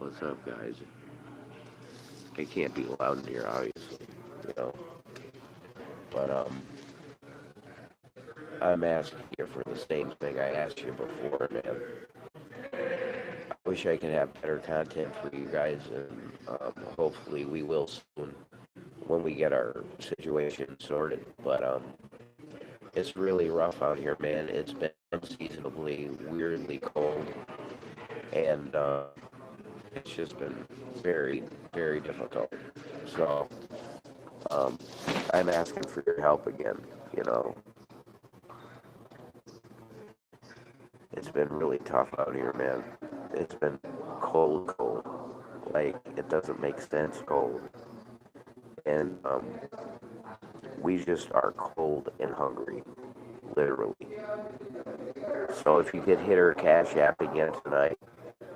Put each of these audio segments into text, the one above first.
what's up, guys? It can't be loud in here, obviously, you know. But I'm asking you for the same thing I asked you before, man. I wish I could have better content for you guys, and hopefully we will soon when we get our situation sorted. But it's really rough out here, man. It's been unseasonably, weirdly cold, and it's just been very, very difficult. So I'm asking for your help again, you know. It's been really tough out here, man. It's been cold. Like, it doesn't make sense cold. And we just are cold and hungry, literally. So if you could hit her Cash App again tonight,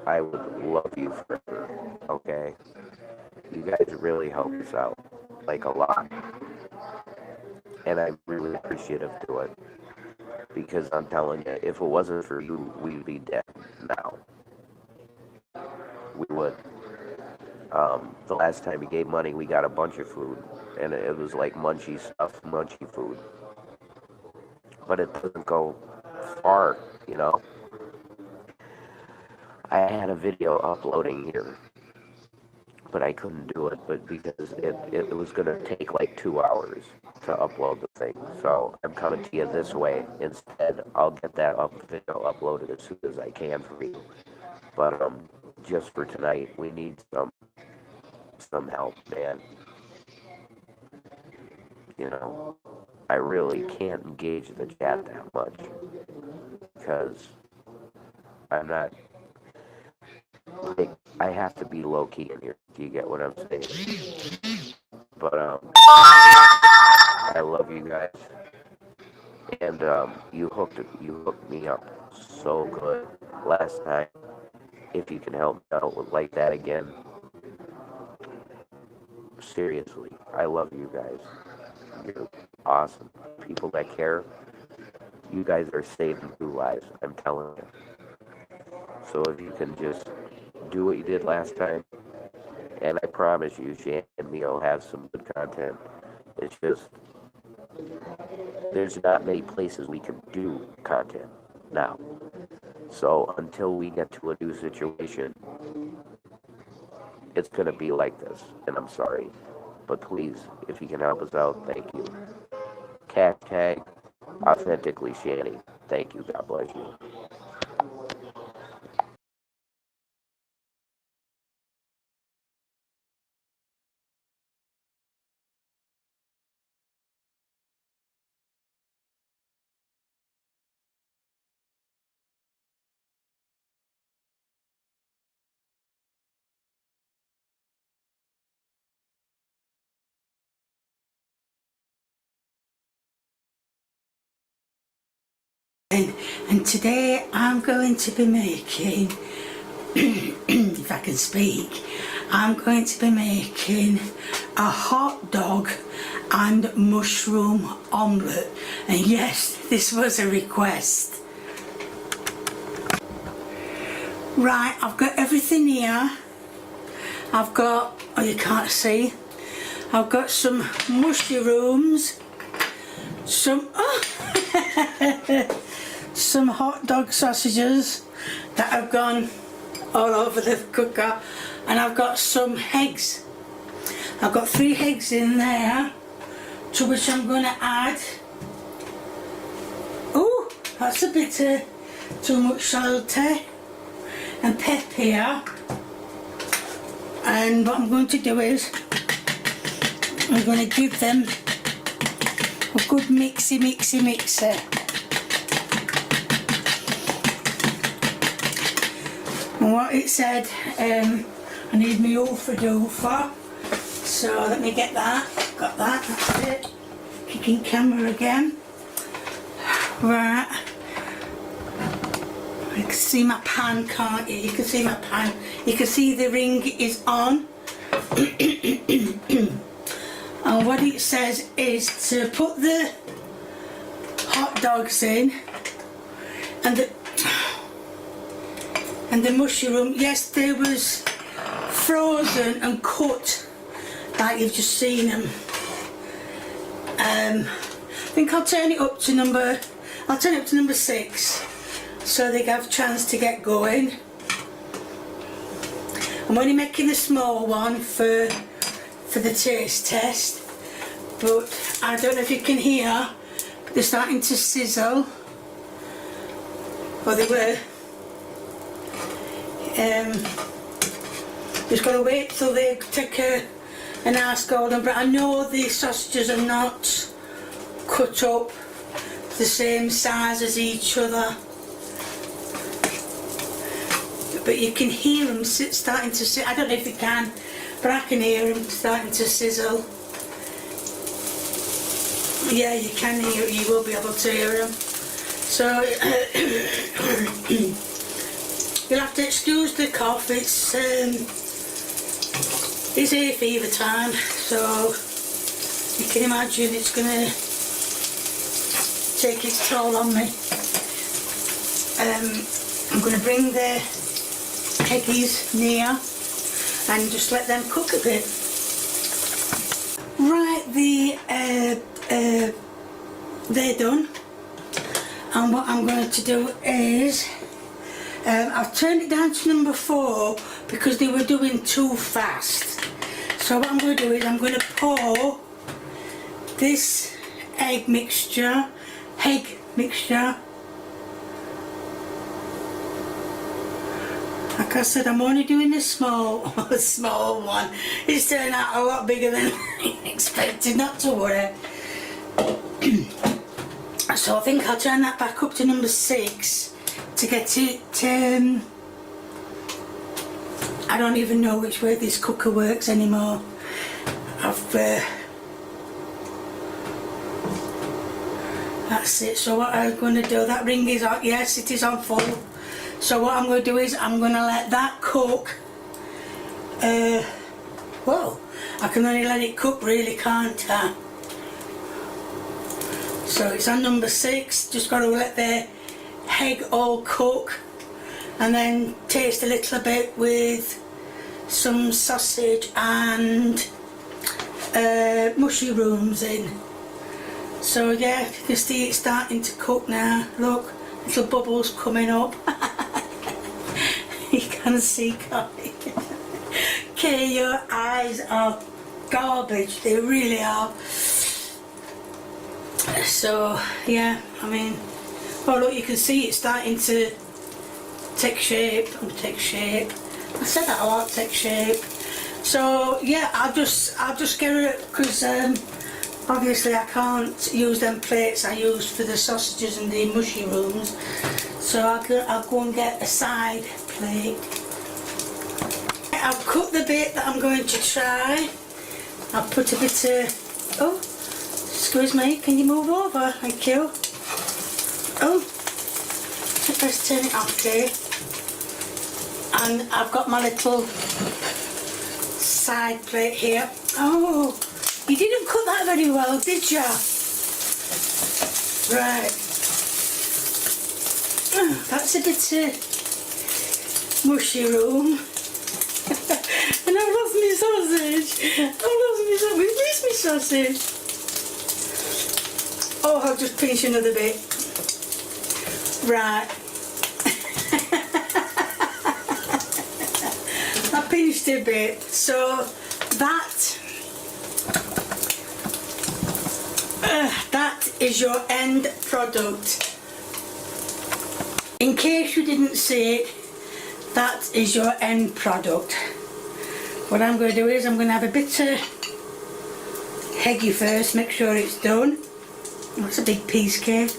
I would love you forever, okay? You guys really help us out, like, a lot. And I'm really appreciative to it. Because I'm telling you, if it wasn't for you, we'd be dead now. We would. The last time he gave money, we got a bunch of food. And it was like munchy stuff, munchy food. But it doesn't go far, you know. I had a video uploading here, but I couldn't do it, but because it was going to take like 2 hours to upload the thing. So I'm coming to you this way. Instead, I'll get that video uploaded as soon as I can for you. But just for tonight, we need some help, man. You know, I really can't engage the chat that much because I'm not, like, I have to be low key in here. Do you get what I'm saying? But I love you guys, and you hooked me up so good last time. If you can help me out like that again, seriously, I love you guys. You're awesome. People that care. You guys are saving new lives. I'm telling you. So if you can just do what you did last time, and I promise you, Shan and me will have some good content. It's just, there's not many places we can do content now. So until we get to a new situation, it's going to be like this, and I'm sorry. But please, if you can help us out, thank you. Hashtag authentically Shanny. Thank you. God bless you. And today I'm going to be making, if I can speak, I'm going to be making a hot dog and mushroom omelette. And yes, this was a request. Right, I've got everything here. I've got, oh, you can't see, I've got some mushrooms, some some hot dog sausages that have gone all over the cooker, and I've got some eggs. I've got 3 eggs in there, to which I'm going to add, oh, that's a bit too much salty, and pepper here. And what I'm going to do is, I'm going to give them a good mixy. And what it said, I need my oofa. So let me get that. Got that, that's it. Kicking camera again. Right. You can see my pan, can't you? You can see my pan. You can see the ring is on. And what it says is to put the hot dogs in and the mushroom. Yes, there was frozen and cut like you've just seen them. I think I'll turn it up to number 6 so they have a chance to get going. I'm only making a small one for the taste test, but I don't know if you can hear, but they're starting to sizzle. Well, they were. Just got to wait till they take a nice golden brown. I know the sausages are not cut up the same size as each other, but you can hear them starting to sizzle. I don't know if you can, but I can hear them starting to sizzle. Yeah, you can hear it, you will be able to hear them. So you'll have to excuse the cough, it's hay fever time, so you can imagine it's going to take its toll on me. I'm going to bring the eggies near and just let them cook a bit. Right, they're done, and what I'm going to do is I've turned it down to number 4 because they were doing too fast. So what I'm going to do is I'm going to pour this egg mixture. Like I said, I'm only doing a small one. It's turned out a lot bigger than I expected, not to worry. So I think I'll turn that back up to number 6 to get it. I don't even know which way this cooker works anymore. That's it. So what I'm going to do, that ring is on, yes it is on full. So what I'm going to do is I'm going to let that cook. Well, I can only let it cook really, can't I? So it's on number 6, just got to let the egg all cook and then taste a little bit with some sausage and mushrooms in. So yeah, you can see it's starting to cook now. Look, little bubbles coming up. You can see, can't you? Okay, your eyes are garbage, they really are. So yeah, I mean, oh look, you can see it's starting to take shape. I said that a lot, take shape. So yeah, I'll just get it, because obviously I can't use them plates I used for the sausages and the mushrooms. So I'll go and get a side plate. I've cut the bit that I'm going to try. I'll put a bit of, oh, excuse me, can you move over? Thank you. Oh, let's turn it off there. And I've got my little side plate here. Oh, you didn't cut that very well, did you? Right. Oh, that's a bit of mushroom. And I've lost my sausage. Where's my sausage? Oh, I'll just pinch another bit. Right. I pinched a bit. So that is your end product. In case you didn't see it, that is your end product. What I'm going to do is I'm going to have a bit of eggy first, make sure it's done. That's a big piece, Kate.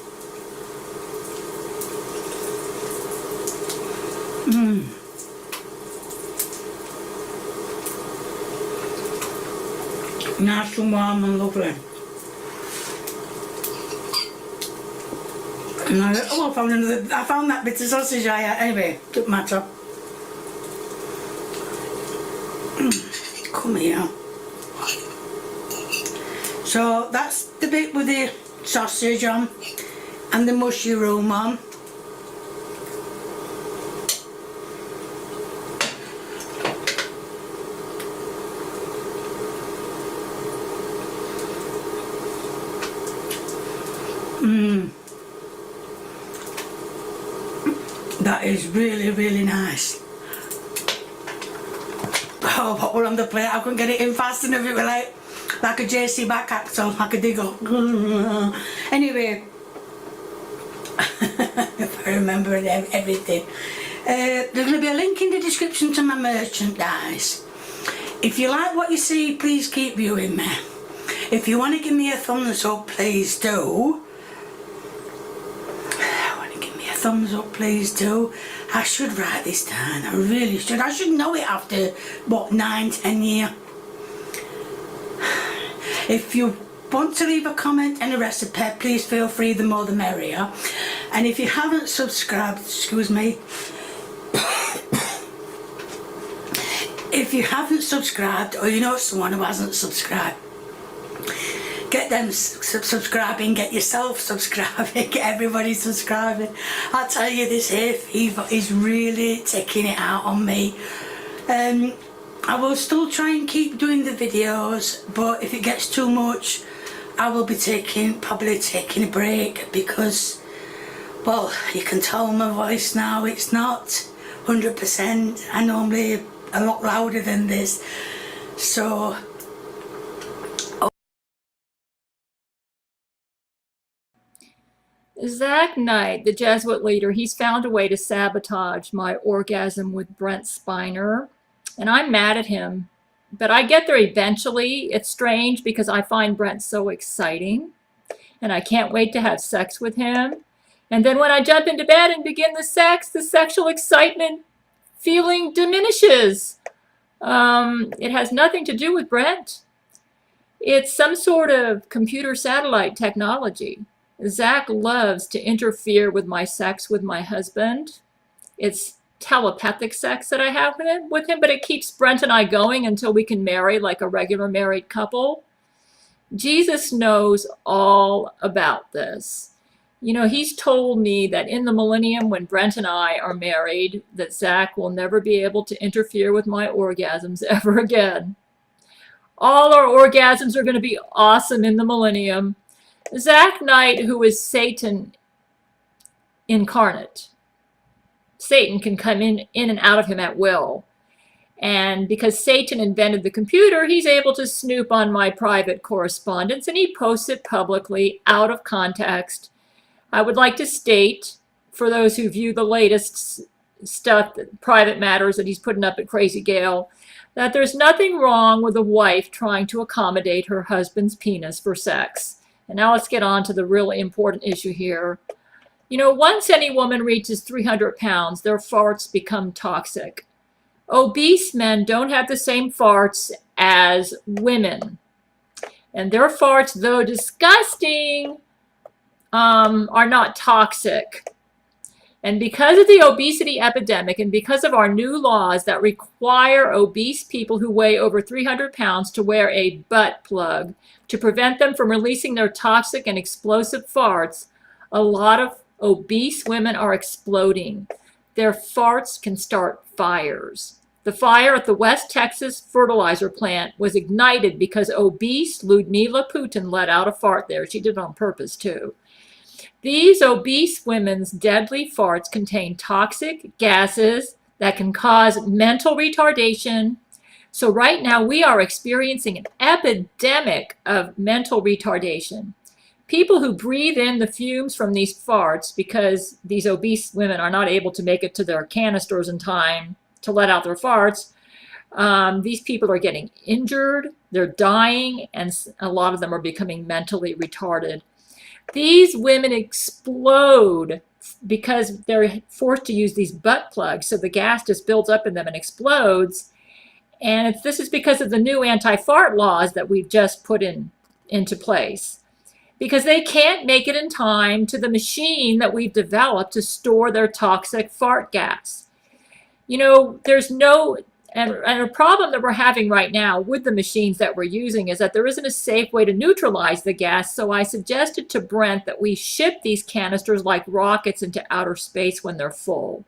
Nice and warm and lovely. And I found that bit of sausage I had. Anyway, doesn't matter. Come here. So that's the bit with the sausage on and the mushroom on. That is really, really nice. Oh, but we're on the plate. I couldn't get it in fast enough. It was like a JC back axle, like a diggle. Anyway, if I remember everything. There's going to be a link in the description to my merchandise. If you like what you see, please keep viewing me. If you want to give me a thumbs up, please do. Thumbs up, please do. I should write this down. I really should. I should know it after, what, 9-10 years. If you want to leave a comment and a recipe, please feel free, the more the merrier. And if you haven't subscribed, excuse me, if you haven't subscribed, or you know someone who hasn't subscribed, get them subscribing, get yourself subscribing, get everybody subscribing. I tell you, this hay fever is really taking it out on me. I will still try and keep doing the videos, but if it gets too much, I will be probably taking a break, because, well, you can tell my voice now, it's not 100%. I normally a lot louder than this, so. Zach Knight, the Jesuit leader, he's found a way to sabotage my orgasm with Brent Spiner, and I'm mad at him, but I get there eventually. It's strange because I find Brent so exciting, and I can't wait to have sex with him. And then when I jump into bed and begin the sex, the sexual excitement feeling diminishes. It has nothing to do with Brent. It's some sort of computer satellite technology. Zach loves to interfere with my sex with my husband. It's telepathic sex that I have with him, but it keeps Brent and I going until we can marry like a regular married couple. Jesus knows all about this. You know, he's told me that in the millennium, when Brent and I are married, that Zach will never be able to interfere with my orgasms ever again. All our orgasms are going to be awesome in the millennium. Zach Knight, who is Satan incarnate. Satan can come in and out of him at will. And because Satan invented the computer, he's able to snoop on my private correspondence, and he posts it publicly out of context. I would like to state, for those who view the latest stuff, private matters that he's putting up at Crazy Gail, that there's nothing wrong with a wife trying to accommodate her husband's penis for sex. And now let's get on to the really important issue here. You know, once any woman reaches 300 pounds, their farts become toxic. Obese men don't have the same farts as women. And their farts, though disgusting, are not toxic. And because of the obesity epidemic, and because of our new laws that require obese people who weigh over 300 pounds to wear a butt plug to prevent them from releasing their toxic and explosive farts, a lot of obese women are exploding. Their farts can start fires. The fire at the West Texas fertilizer plant was ignited because obese Ludmila Putin let out a fart there. She did it on purpose, too. These obese women's deadly farts contain toxic gases that can cause mental retardation. So right now we are experiencing an epidemic of mental retardation. People who breathe in the fumes from these farts, because these obese women are not able to make it to their canisters in time to let out their farts, these people are getting injured, they're dying, and a lot of them are becoming mentally retarded. These women explode because they're forced to use these butt plugs, so the gas just builds up in them and explodes. And this is because of the new anti-fart laws that we've just put into place. Because they can't make it in time to the machine that we've developed to store their toxic fart gas. You know, there's no... And a problem that we're having right now with the machines that we're using is that there isn't a safe way to neutralize the gas. So I suggested to Brent that we ship these canisters like rockets into outer space when they're full.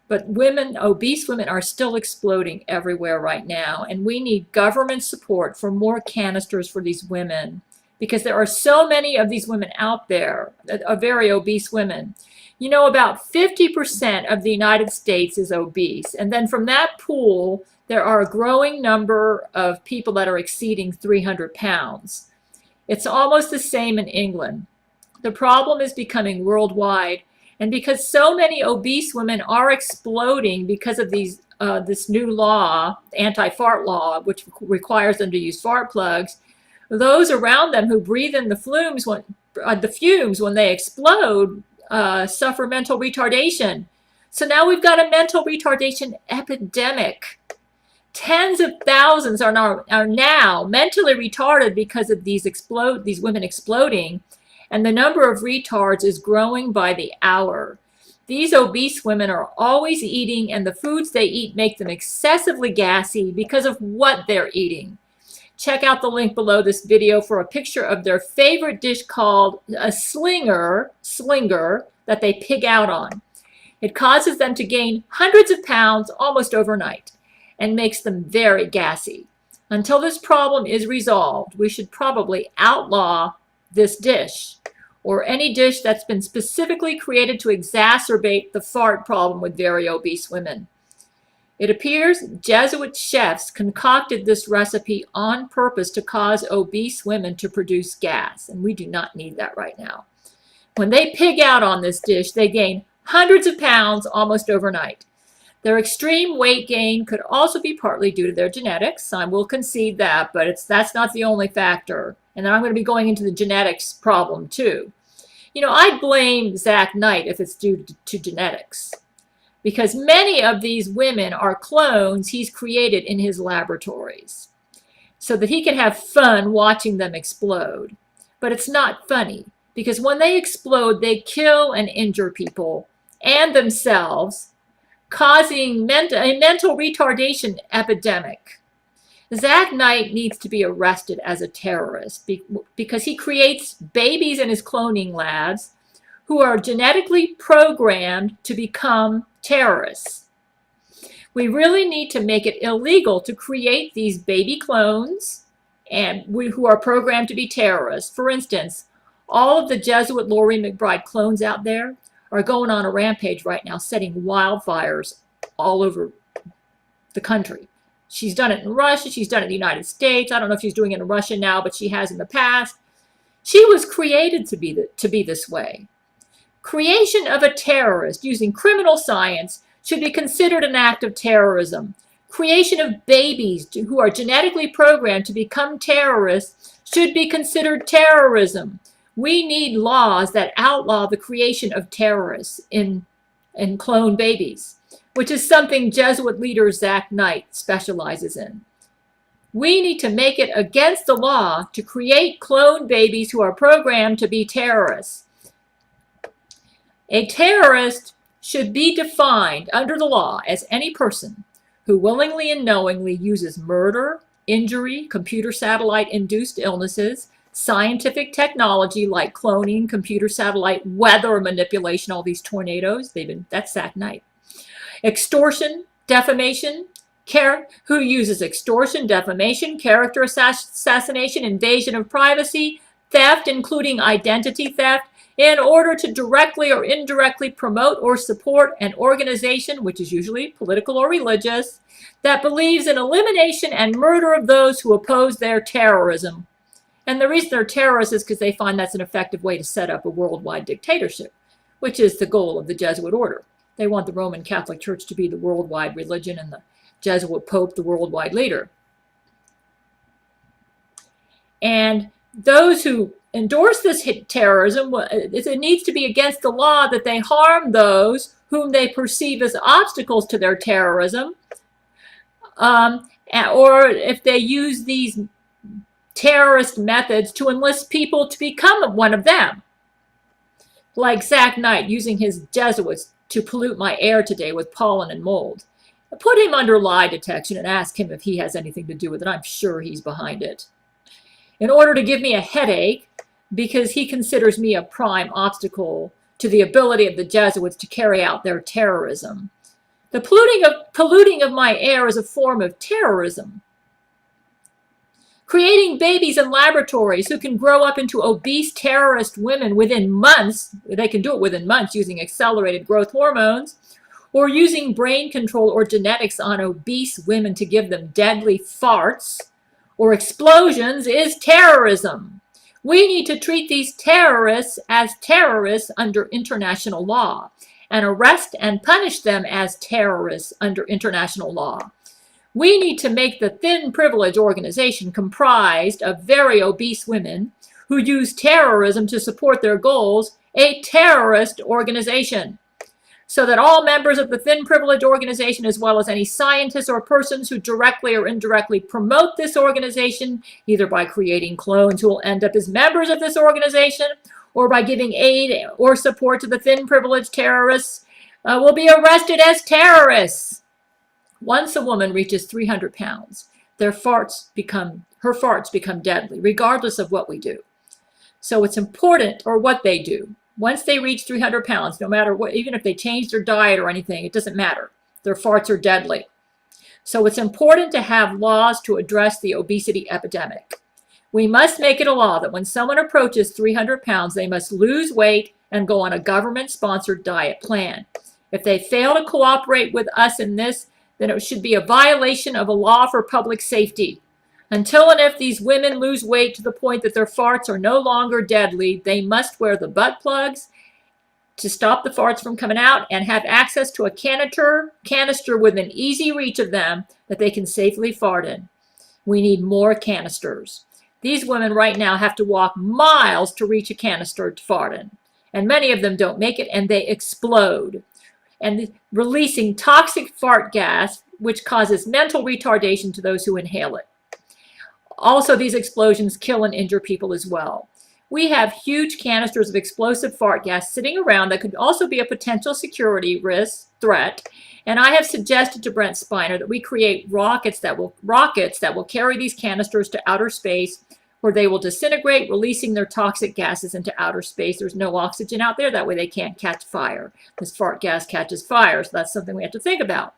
But women, obese women, are still exploding everywhere right now. And we need government support for more canisters for these women. because there are so many of these women out there, very obese women. You know, about 50% of the United States is obese. And then from that pool, there are a growing number of people that are exceeding 300 pounds. It's almost the same in England. The problem is becoming worldwide. And because so many obese women are exploding because of this new law, anti-fart law, which requires them to use fart plugs, those around them who breathe in the fumes when they explode suffer mental retardation. So now we've got a mental retardation epidemic. Tens of thousands are now mentally retarded because of these women exploding, and the number of retards is growing by the hour. These obese women are always eating, and the foods they eat make them excessively gassy because of what they're eating. Check out the link below this video for a picture of their favorite dish called a slinger that they pig out on. It causes them to gain hundreds of pounds almost overnight and makes them very gassy. Until this problem is resolved, we should probably outlaw this dish, or any dish that's been specifically created to exacerbate the fart problem with very obese women. It appears Jesuit chefs concocted this recipe on purpose to cause obese women to produce gas, and we do not need that right now. When they pig out on this dish, they gain hundreds of pounds almost overnight. Their extreme weight gain could also be partly due to their genetics. I will concede that, but that's not the only factor. And then I'm going to be going into the genetics problem too. You know, I'd blame Zach Knight if it's due to genetics, because many of these women are clones he's created in his laboratories so that he can have fun watching them explode. But it's not funny, because when they explode, they kill and injure people and themselves, causing a mental retardation epidemic. Zach Knight needs to be arrested as a terrorist because he creates babies in his cloning labs who are genetically programmed to become terrorists. We really need to make it illegal to create these baby clones who are programmed to be terrorists. For instance, all of the Jesuit Laurie McBride clones out there are going on a rampage right now, setting wildfires all over the country. She's done it in Russia. She's done it in the United States. I don't know if she's doing it in Russia now, but she has in the past. She was created to be this way. Creation of a terrorist using criminal science should be considered an act of terrorism. Creation of babies who are genetically programmed to become terrorists should be considered terrorism. We need laws that outlaw the creation of terrorists in clone babies, which is something Jesuit leader Zach Knight specializes in. We need to make it against the law to create clone babies who are programmed to be terrorists. A terrorist should be defined under the law as any person who willingly and knowingly uses murder, injury, computer satellite-induced illnesses, scientific technology like cloning, computer satellite, weather manipulation, all these tornadoes, that's Zach Knight. Extortion, defamation, who uses extortion, defamation, character assassination, invasion of privacy, theft, including identity theft, in order to directly or indirectly promote or support an organization, which is usually political or religious, that believes in elimination and murder of those who oppose their terrorism. And the reason they're terrorists is because they find that's an effective way to set up a worldwide dictatorship, which is the goal of the Jesuit order. They want the Roman Catholic Church to be the worldwide religion and the Jesuit Pope the worldwide leader. And those who endorse this terrorism, it needs to be against the law that they harm those whom they perceive as obstacles to their terrorism, or if they use these terrorist methods to enlist people to become one of them. Like Zach Knight using his Jesuits to pollute my air today with pollen and mold. Put him under lie detection and ask him if he has anything to do with it. I'm sure he's behind it. In order to give me a headache, because he considers me a prime obstacle to the ability of the Jesuits to carry out their terrorism. The polluting of my air is a form of terrorism. creating babies in laboratories who can grow up into obese terrorist women within months. They can do it within months using accelerated growth hormones, or using brain control or genetics on obese women to give them deadly farts or explosions is terrorism. We need to treat these terrorists as terrorists under international law and arrest and punish them as terrorists under international law. We need to make the thin privilege organization comprised of very obese women who use terrorism to support their goals a terrorist organization, so that all members of the thin privilege organization, as well as any scientists or persons who directly or indirectly promote this organization, either by creating clones who will end up as members of this organization or by giving aid or support to the thin privilege terrorists, will be arrested as terrorists. Once a woman reaches 300 pounds, her farts become deadly, regardless of what we do. So it's important, or what they do. Once they reach 300 pounds, no matter what, even if they change their diet or anything, it doesn't matter. Their farts are deadly. So it's important to have laws to address the obesity epidemic. We must make it a law that when someone approaches 300 pounds, they must lose weight and go on a government-sponsored diet plan. If they fail to cooperate with us in this, then it should be a violation of a law for public safety. Until and if these women lose weight to the point that their farts are no longer deadly, they must wear the butt plugs to stop the farts from coming out and have access to a canister within easy reach of them that they can safely fart in. We need more canisters. These women right now have to walk miles to reach a canister to fart in, and many of them don't make it, and they explode, and releasing toxic fart gas, which causes mental retardation to those who inhale it. Also, these explosions kill and injure people as well. We have huge canisters of explosive fart gas sitting around that could also be a potential security threat. And I have suggested to Brent Spiner that we create rockets that will carry these canisters to outer space, where they will disintegrate, releasing their toxic gases into outer space. There's no oxygen out there. That way they can't catch fire. This fart gas catches fire, so that's something we have to think about.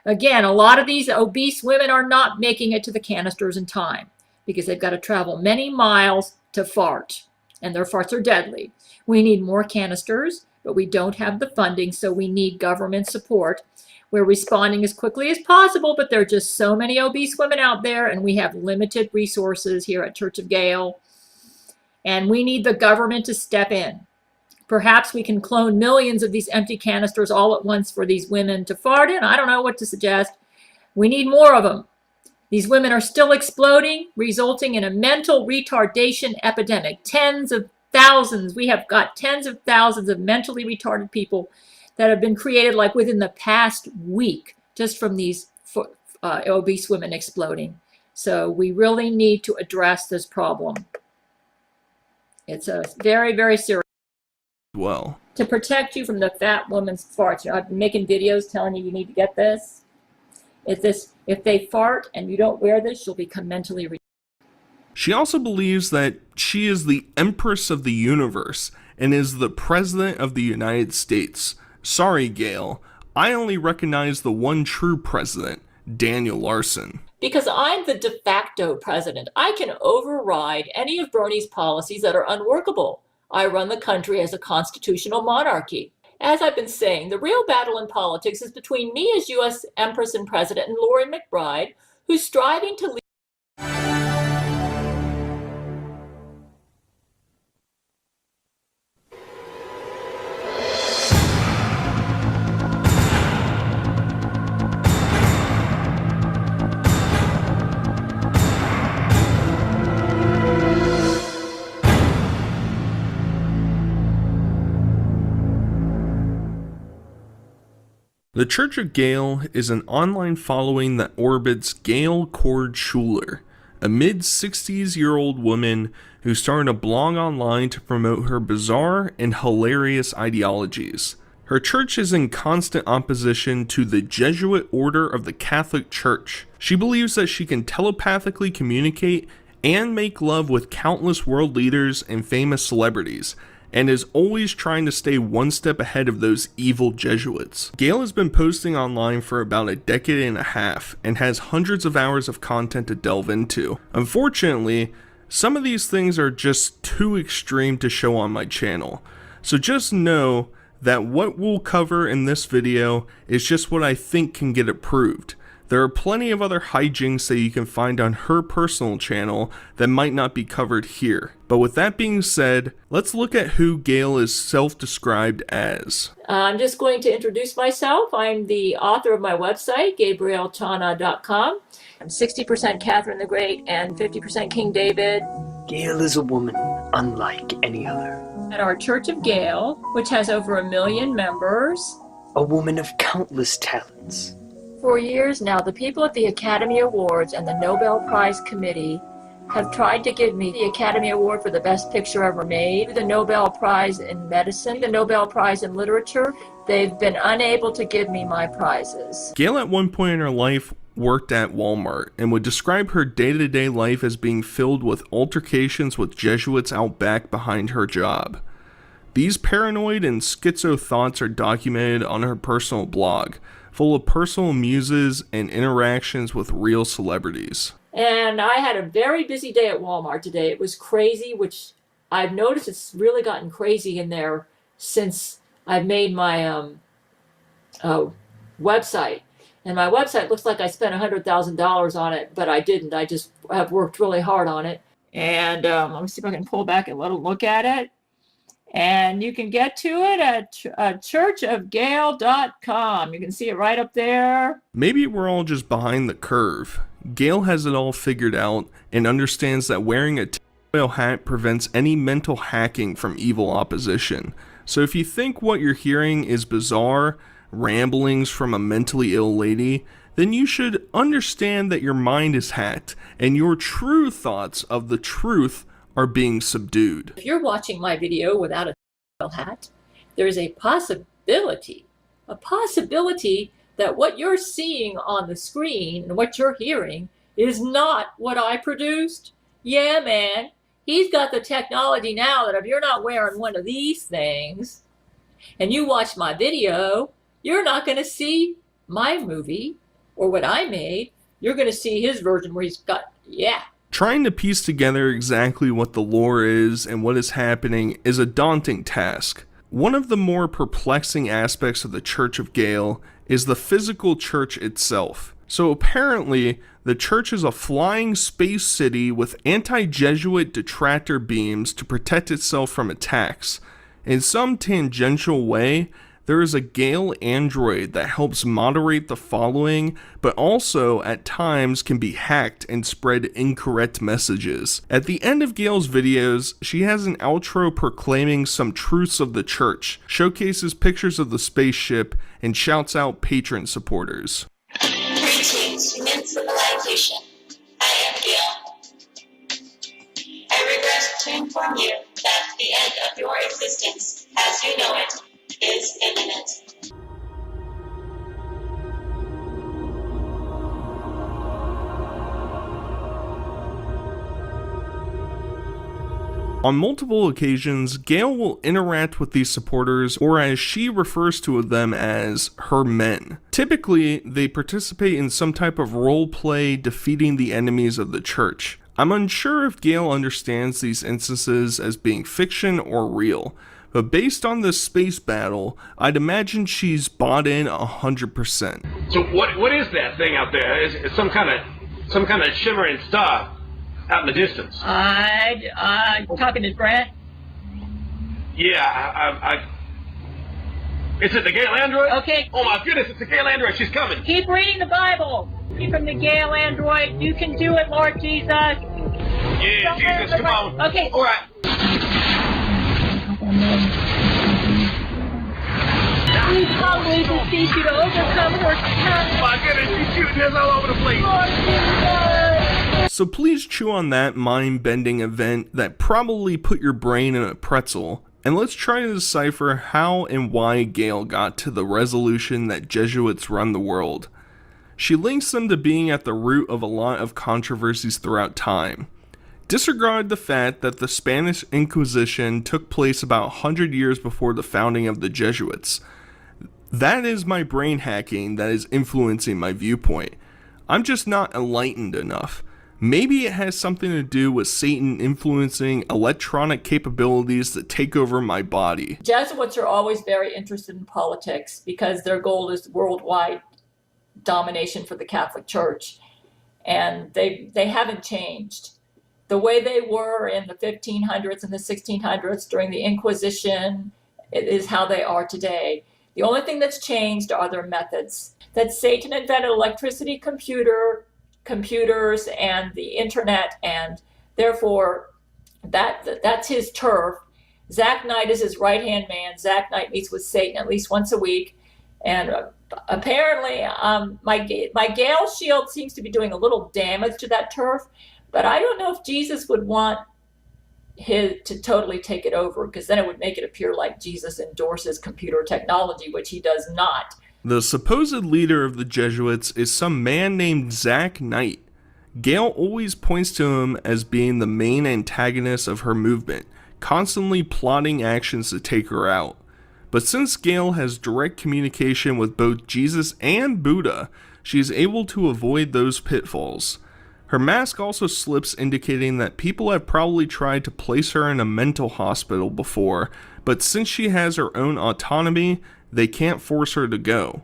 Again, a lot of these obese women are not making it to the canisters in time, because they've got to travel many miles to fart, and their farts are deadly. We need more canisters, but we don't have the funding, so we need government support. We're responding as quickly as possible, but there are just so many obese women out there, and we have limited resources here at Church of Gail, and we need the government to step in. Perhaps we can clone millions of these empty canisters all at once for these women to fart in. I don't know what to suggest. We need more of them. These women are still exploding, resulting in a mental retardation epidemic. Tens of thousands. We have got tens of thousands of mentally retarded people that have been created like within the past week, just from these obese women exploding. So we really need to address this problem. It's a very, very serious. Well, to protect you from the fat woman's farts. I've been making videos telling you need to get this. If they fart and you don't wear this, you'll become mentally retarded. She also believes that she is the Empress of the universe and is the President of the United States. Sorry, Gail, I only recognize the one true president, Daniel Larson. Because I'm the de facto president, I can override any of Bernie's policies that are unworkable. I run the country as a constitutional monarchy. As I've been saying, the real battle in politics is between me as U.S. Empress and President and Lori McBride, who's striving to lead. The Church of Gail is an online following that orbits Gail Cord Schuler, a mid-60s-year-old woman who started a blog online to promote her bizarre and hilarious ideologies. Her church is in constant opposition to the Jesuit order of the Catholic Church. She believes that she can telepathically communicate and make love with countless world leaders and famous celebrities, and is always trying to stay one step ahead of those evil Jesuits. Gail has been posting online for about a decade and a half and has hundreds of hours of content to delve into. Unfortunately, some of these things are just too extreme to show on my channel, so just know that what we'll cover in this video is just what I think can get approved. There are plenty of other hijinks that you can find on her personal channel that might not be covered here. But with that being said, let's look at who Gail is self-described as. I'm just going to introduce myself. I'm the author of my website, GabrielTana.com. I'm 60% Catherine the Great and 50% King David. Gail is a woman unlike any other. At our Church of Gail, which has over 1 million members. A woman of countless talents. For years now, the people at the Academy Awards and the Nobel Prize Committee have tried to give me the Academy Award for the best picture ever made, the Nobel Prize in medicine, the Nobel Prize in literature. They've been unable to give me my prizes. Gail at one point in her life worked at Walmart and would describe her day-to-day life as being filled with altercations with Jesuits out back behind her job. These paranoid and schizo thoughts are documented on her personal blog, full of personal muses and interactions with real celebrities. And I had a very busy day at Walmart today. It was crazy, which I've noticed it's really gotten crazy in there since I've made my website. And my website looks like I spent $100,000 on it, but I didn't. I just have worked really hard on it. And let me see if I can pull back and let a look at it. And you can get to it at churchofgail.com. You can see it right up there. Maybe we're all just behind the curve. Gail has it all figured out and understands that wearing a tinfoil hat prevents any mental hacking from evil opposition. So if you think what you're hearing is bizarre ramblings from a mentally ill lady, then you should understand that your mind is hacked and your true thoughts of the truth are being subdued. If you're watching my video without a hat, there's a possibility that what you're seeing on the screen and what you're hearing is not what I produced. Yeah, man, he's got the technology now that if you're not wearing one of these things and you watch my video, you're not going to see my movie or what I made. You're going to see his version where he's got, yeah. Trying to piece together exactly what the lore is and what is happening is a daunting task. One of the more perplexing aspects of the Church of Gail is the physical church itself. So apparently, the church is a flying space city with anti-Jesuit detractor beams to protect itself from attacks. In some tangential way, there is a Gail android that helps moderate the following, but also at times can be hacked and spread incorrect messages. At the end of Gail's videos, she has an outro proclaiming some truths of the church, showcases pictures of the spaceship, and shouts out patron supporters. Greetings, human civilization. I am Gail. I regret to inform you that the end of your existence, as you know it, is imminent. On multiple occasions, Gail will interact with these supporters, or as she refers to them as, her men. Typically, they participate in some type of role play defeating the enemies of the church. I'm unsure if Gail understands these instances as being fiction or real, but based on this space battle, I'd imagine she's bought in 100%. So what is that thing out there? It's some kind of shimmering star out in the distance. Talking to Brent. Yeah, is it the Gail android? Okay. Oh my goodness, it's the Gail android. She's coming. Keep reading the Bible. Keep from the Gail android. You can do it, Lord Jesus. Yeah, Jesus, come on. Okay. All right. We humbly beseech you to overcome her talent. My goodness, she's shooting us all over the place. Lord Jesus. So please chew on that mind-bending event that probably put your brain in a pretzel, and let's try to decipher how and why Gail got to the resolution that Jesuits run the world. She links them to being at the root of a lot of controversies throughout time. Disregard the fact that the Spanish Inquisition took place about 100 years before the founding of the Jesuits. That is my brain hacking that is influencing my viewpoint. I'm just not enlightened enough. Maybe it has something to do with Satan influencing electronic capabilities that take over my body. Jesuits are always very interested in politics because their goal is worldwide domination for the Catholic Church. And they haven't changed. The way they were in the 1500s and the 1600s during the Inquisition is how they are today. The only thing that's changed are their methods. That Satan invented electricity, computers, and the internet, and therefore that's his turf. Zach Knight is his right-hand man. Zach Knight meets with Satan at least once a week. And apparently my Gail shield seems to be doing a little damage to that turf, but I don't know if Jesus would want to totally take it over, because then it would make it appear like Jesus endorses computer technology, which he does not. The supposed leader of the Jesuits is some man named Zach Knight. Gail always points to him as being the main antagonist of her movement, constantly plotting actions to take her out. But since Gail has direct communication with both Jesus and Buddha, she is able to avoid those pitfalls. Her mask also slips, indicating that people have probably tried to place her in a mental hospital before, but since she has her own autonomy, they can't force her to go.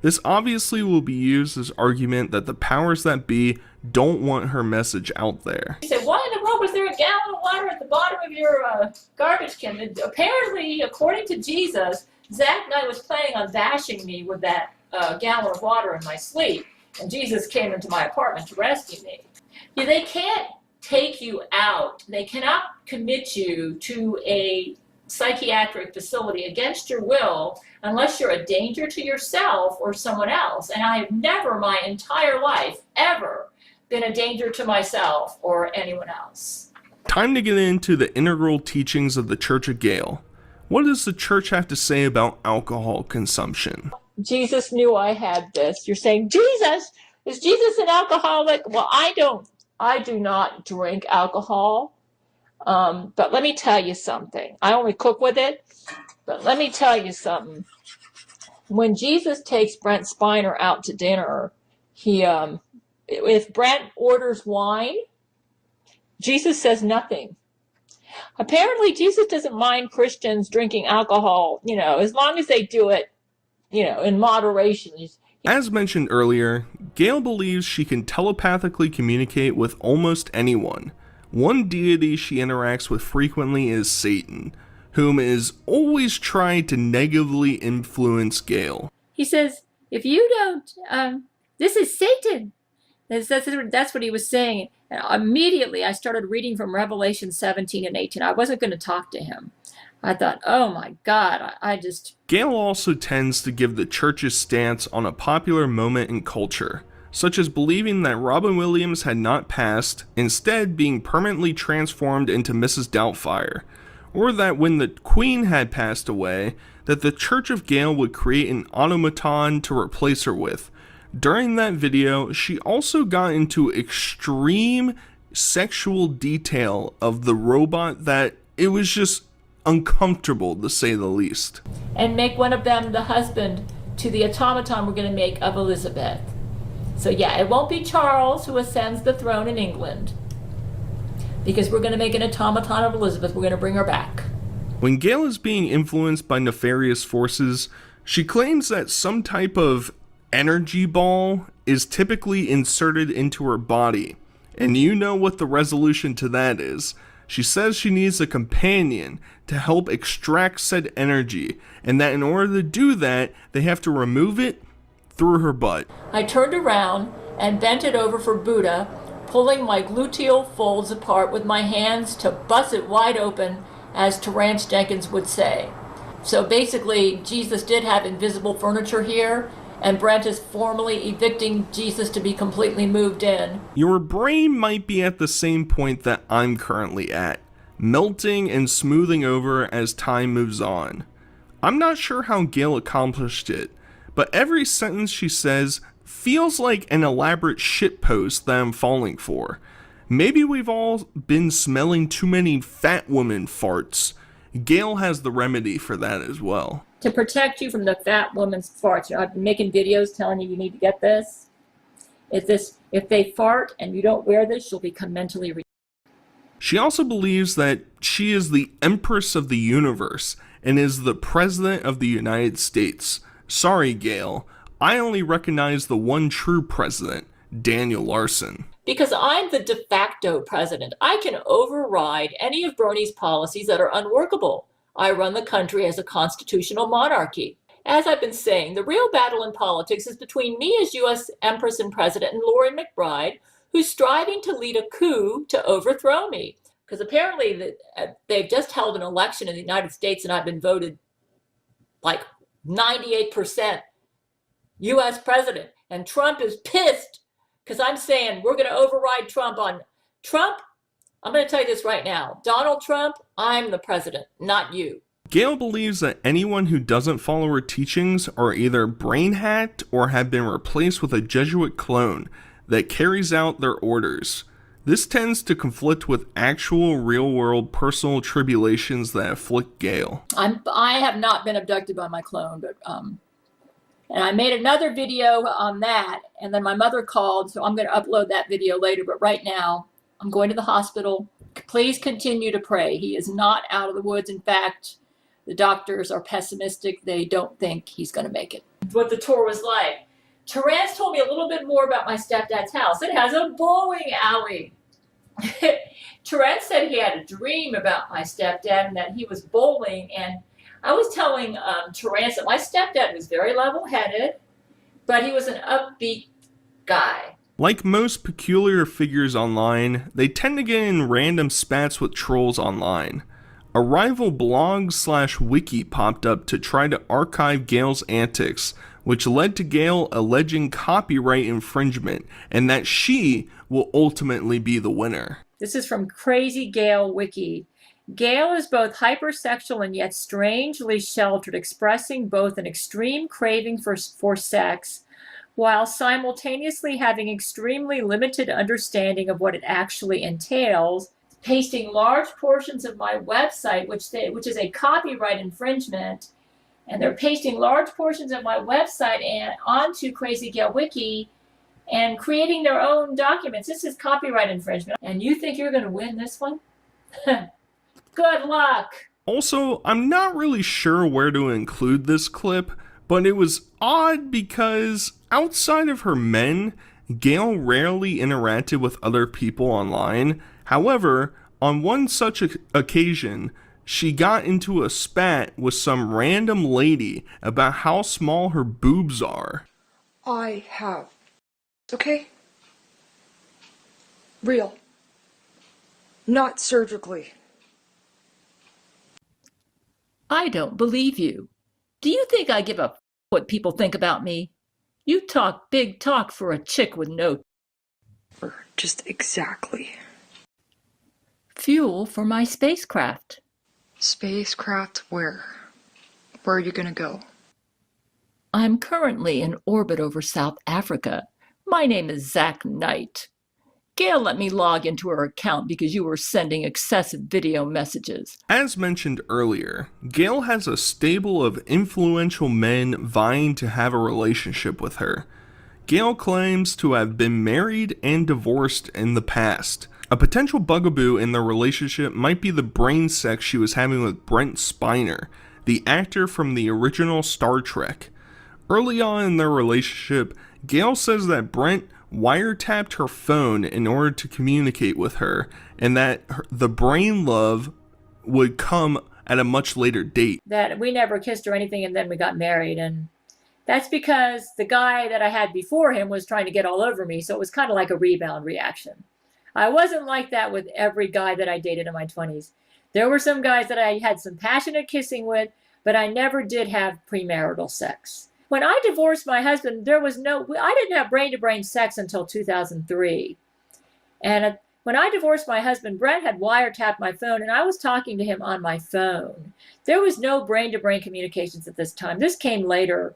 This obviously will be used as argument that the powers that be don't want her message out there. He said, why in the world was there a gallon of water at the bottom of your garbage can? And apparently, according to Jesus, Zach Knight was planning on bashing me with that gallon of water in my sleep. And Jesus came into my apartment to rescue me. Yeah, they can't take you out. They cannot commit you to a psychiatric facility against your will unless you're a danger to yourself or someone else. And I have never my entire life ever been a danger to myself or anyone else. Time to get into the integral teachings of the Church of Gail. What does the church have to say about alcohol consumption? Jesus knew I had this. You're saying, Jesus? Is Jesus an alcoholic? Well, I do not drink alcohol. But let me tell you something. I only cook with it. But let me tell you something. When Jesus takes Brent Spiner out to dinner, if Brent orders wine, Jesus says nothing. Apparently, Jesus doesn't mind Christians drinking alcohol, as long as they do it, in moderation. As mentioned earlier, Gail believes she can telepathically communicate with almost anyone. One deity she interacts with frequently is Satan, whom is always trying to negatively influence Gail. He says, if you don't, this is Satan. That's what he was saying. And immediately I started reading from Revelation 17 and 18. I wasn't going to talk to him. I thought, oh my God, Gail also tends to give the church's stance on a popular moment in culture, such as believing that Robin Williams had not passed, instead being permanently transformed into Mrs. Doubtfire, or that when the Queen had passed away, that the Church of Gail would create an automaton to replace her with. During that video, she also got into extreme sexual detail of the robot that it was just uncomfortable, to say the least. And make one of them the husband to the automaton we're going to make of Elizabeth. So yeah, it won't be Charles who ascends the throne in England, because we're going to make an automaton of Elizabeth. We're going to bring her back. When Gail is being influenced by nefarious forces, she claims that some type of energy ball is typically inserted into her body, and you know what the resolution to that is. She says she needs a companion to help extract said energy, and that in order to do that, they have to remove it through her butt. I turned around and bent it over for Buddha, pulling my gluteal folds apart with my hands to bust it wide open, as Terrence Jenkins would say. So basically, Jesus did have invisible furniture here, and Brent is formally evicting Jesus to be completely moved in. Your brain might be at the same point that I'm currently at, melting and smoothing over as time moves on. I'm not sure how Gail accomplished it, but every sentence she says feels like an elaborate shitpost that I'm falling for. Maybe we've all been smelling too many fat woman farts. Gail has the remedy for that as well. To protect you from the fat woman's farts, I've been making videos telling you need to get this. If they fart and you don't wear this, you'll become mentally retarded. She also believes that she is the Empress of the universe and is the President of the United States. Sorry, Gail. I only recognize the one true president, Daniel Larson. Because I'm the de facto president. I can override any of Bernie's policies that are unworkable. I run the country as a constitutional monarchy. As I've been saying, the real battle in politics is between me as U.S. Empress and President and Lori McBride, who's striving to lead a coup to overthrow me. Because apparently they've just held an election in the United States and I've been voted like 98% U.S. president. And Trump is pissed because I'm saying we're going to override Trump on Trump. I'm going to tell you this right now. Donald Trump, I'm the president, not you. Gail believes that anyone who doesn't follow her teachings are either brain hacked or have been replaced with a Jesuit clone that carries out their orders. This tends to conflict with actual real-world personal tribulations that afflict Gail. I have not been abducted by my clone, but and I made another video on that, and then my mother called, so I'm going to upload that video later. But right now, I'm going to the hospital. Please continue to pray. He is not out of the woods. In fact, the doctors are pessimistic. They don't think he's going to make it. What the tour was like. Terrence told me a little bit more about my stepdad's house. It has a bowling alley. Terrence said he had a dream about my stepdad and that he was bowling. And I was telling Terrence that my stepdad was very level-headed, but he was an upbeat guy. Like most peculiar figures online, they tend to get in random spats with trolls online. A rival blog/wiki popped up to try to archive Gail's antics, which led to Gail alleging copyright infringement and that she will ultimately be the winner. This is from Crazy Gail Wiki. Gail is both hypersexual and yet strangely sheltered, expressing both an extreme craving for sex while simultaneously having extremely limited understanding of what it actually entails, pasting large portions of my website, which is a copyright infringement, and they're pasting large portions of my website and onto Crazy Gail Wiki and creating their own documents. This is copyright infringement. And you think you're going to win this one? Good luck. Also, I'm not really sure where to include this clip, but it was odd because outside of her men, Gail rarely interacted with other people online. However, on one such occasion, she got into a spat with some random lady about how small her boobs are. I have. Okay? Real. Not surgically. I don't believe you. Do you think I give a what people think about me? You talk big talk for a chick with no... Just exactly. Fuel for my spacecraft. Spacecraft where? Where are you gonna go? I'm currently in orbit over South Africa. My name is Zach Knight. Gail let me log into her account because you were sending excessive video messages. As mentioned earlier, Gail has a stable of influential men vying to have a relationship with her. Gail claims to have been married and divorced in the past. A potential bugaboo in their relationship might be the brain sex she was having with Brent Spiner, the actor from the original Star Trek. Early on in their relationship, Gail says that Brent wiretapped her phone in order to communicate with her, and that the brain love would come at a much later date. That we never kissed or anything, and then we got married, and that's because the guy that I had before him was trying to get all over me, so it was kind of like a rebound reaction. I wasn't like that with every guy that I dated in my 20s. There were some guys that I had some passionate kissing with, but I never did have premarital sex. When I divorced my husband, I didn't have brain-to-brain sex until 2003. And when I divorced my husband, Brent had wiretapped my phone, and I was talking to him on my phone. There was no brain-to-brain communications at this time. This came later.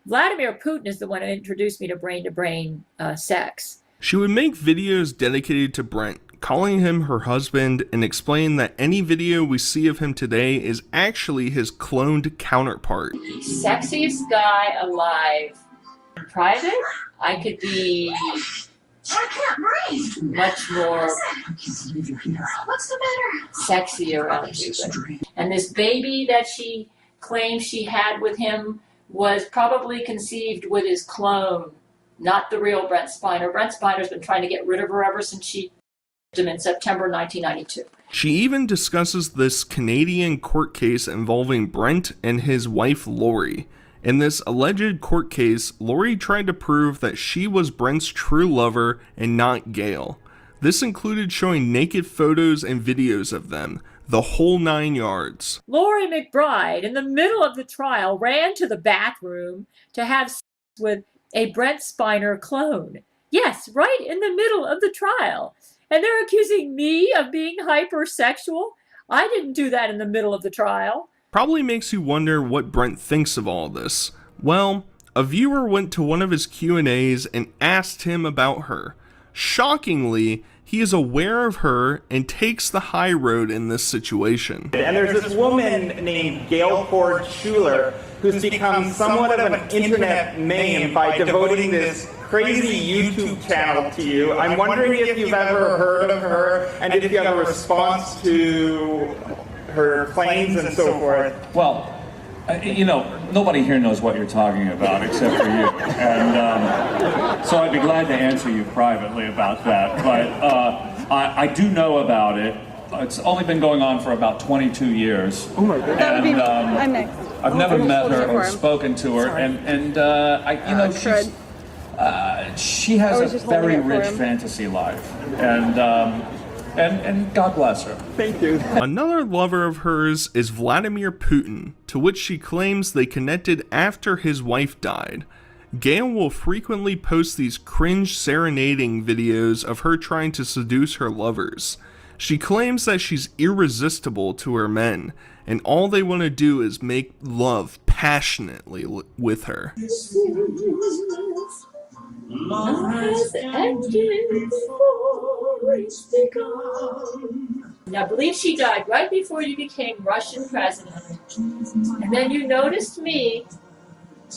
Vladimir Putin is the one who introduced me to brain-to-brain sex. She would make videos dedicated to Brent, calling him her husband, and explaining that any video we see of him today is actually his cloned counterpart. Sexiest guy alive. In private, I could be much more sexy around you. And this baby that she claims she had with him was probably conceived with his clone, not the real Brent Spiner. Brent Spiner's been trying to get rid of her ever since she him in September 1992. She even discusses this Canadian court case involving Brent and his wife Lori. In this alleged court case, Lori tried to prove that she was Brent's true lover and not Gail. This included showing naked photos and videos of them, the whole 9 yards. Lori McBride, in the middle of the trial, ran to the bathroom to have sex with a Brent Spiner clone. Yes, right in the middle of the trial. And they're accusing me of being hypersexual? I didn't do that in the middle of the trial. Probably makes you wonder what Brent thinks of all this. Well, a viewer went to one of his Q&As and asked him about her. Shockingly, he is aware of her and takes the high road in this situation. And there's this woman named Gail Schuler who's become somewhat of an internet meme by devoting this crazy YouTube channel to you. I'm wondering if you've ever heard of her and if you have a response to her claims and so forth. Well, you know, nobody here knows what you're talking about except for you. And so I'd be glad to answer you privately about that. But I do know about it. It's only been going on for about 22 years. Oh my God. That would be I'm next. I've never met her or spoken to her. And you know, she has a very rich fantasy life. And God bless her. Thank you. Another lover of hers is Vladimir Putin, to which she claims they connected after his wife died. Gail will frequently post these cringe serenading videos of her trying to seduce her lovers. She claims that she's irresistible to her men, and all they want to do is make love passionately with her. I believe she died right before you became Russian president. And then you noticed me,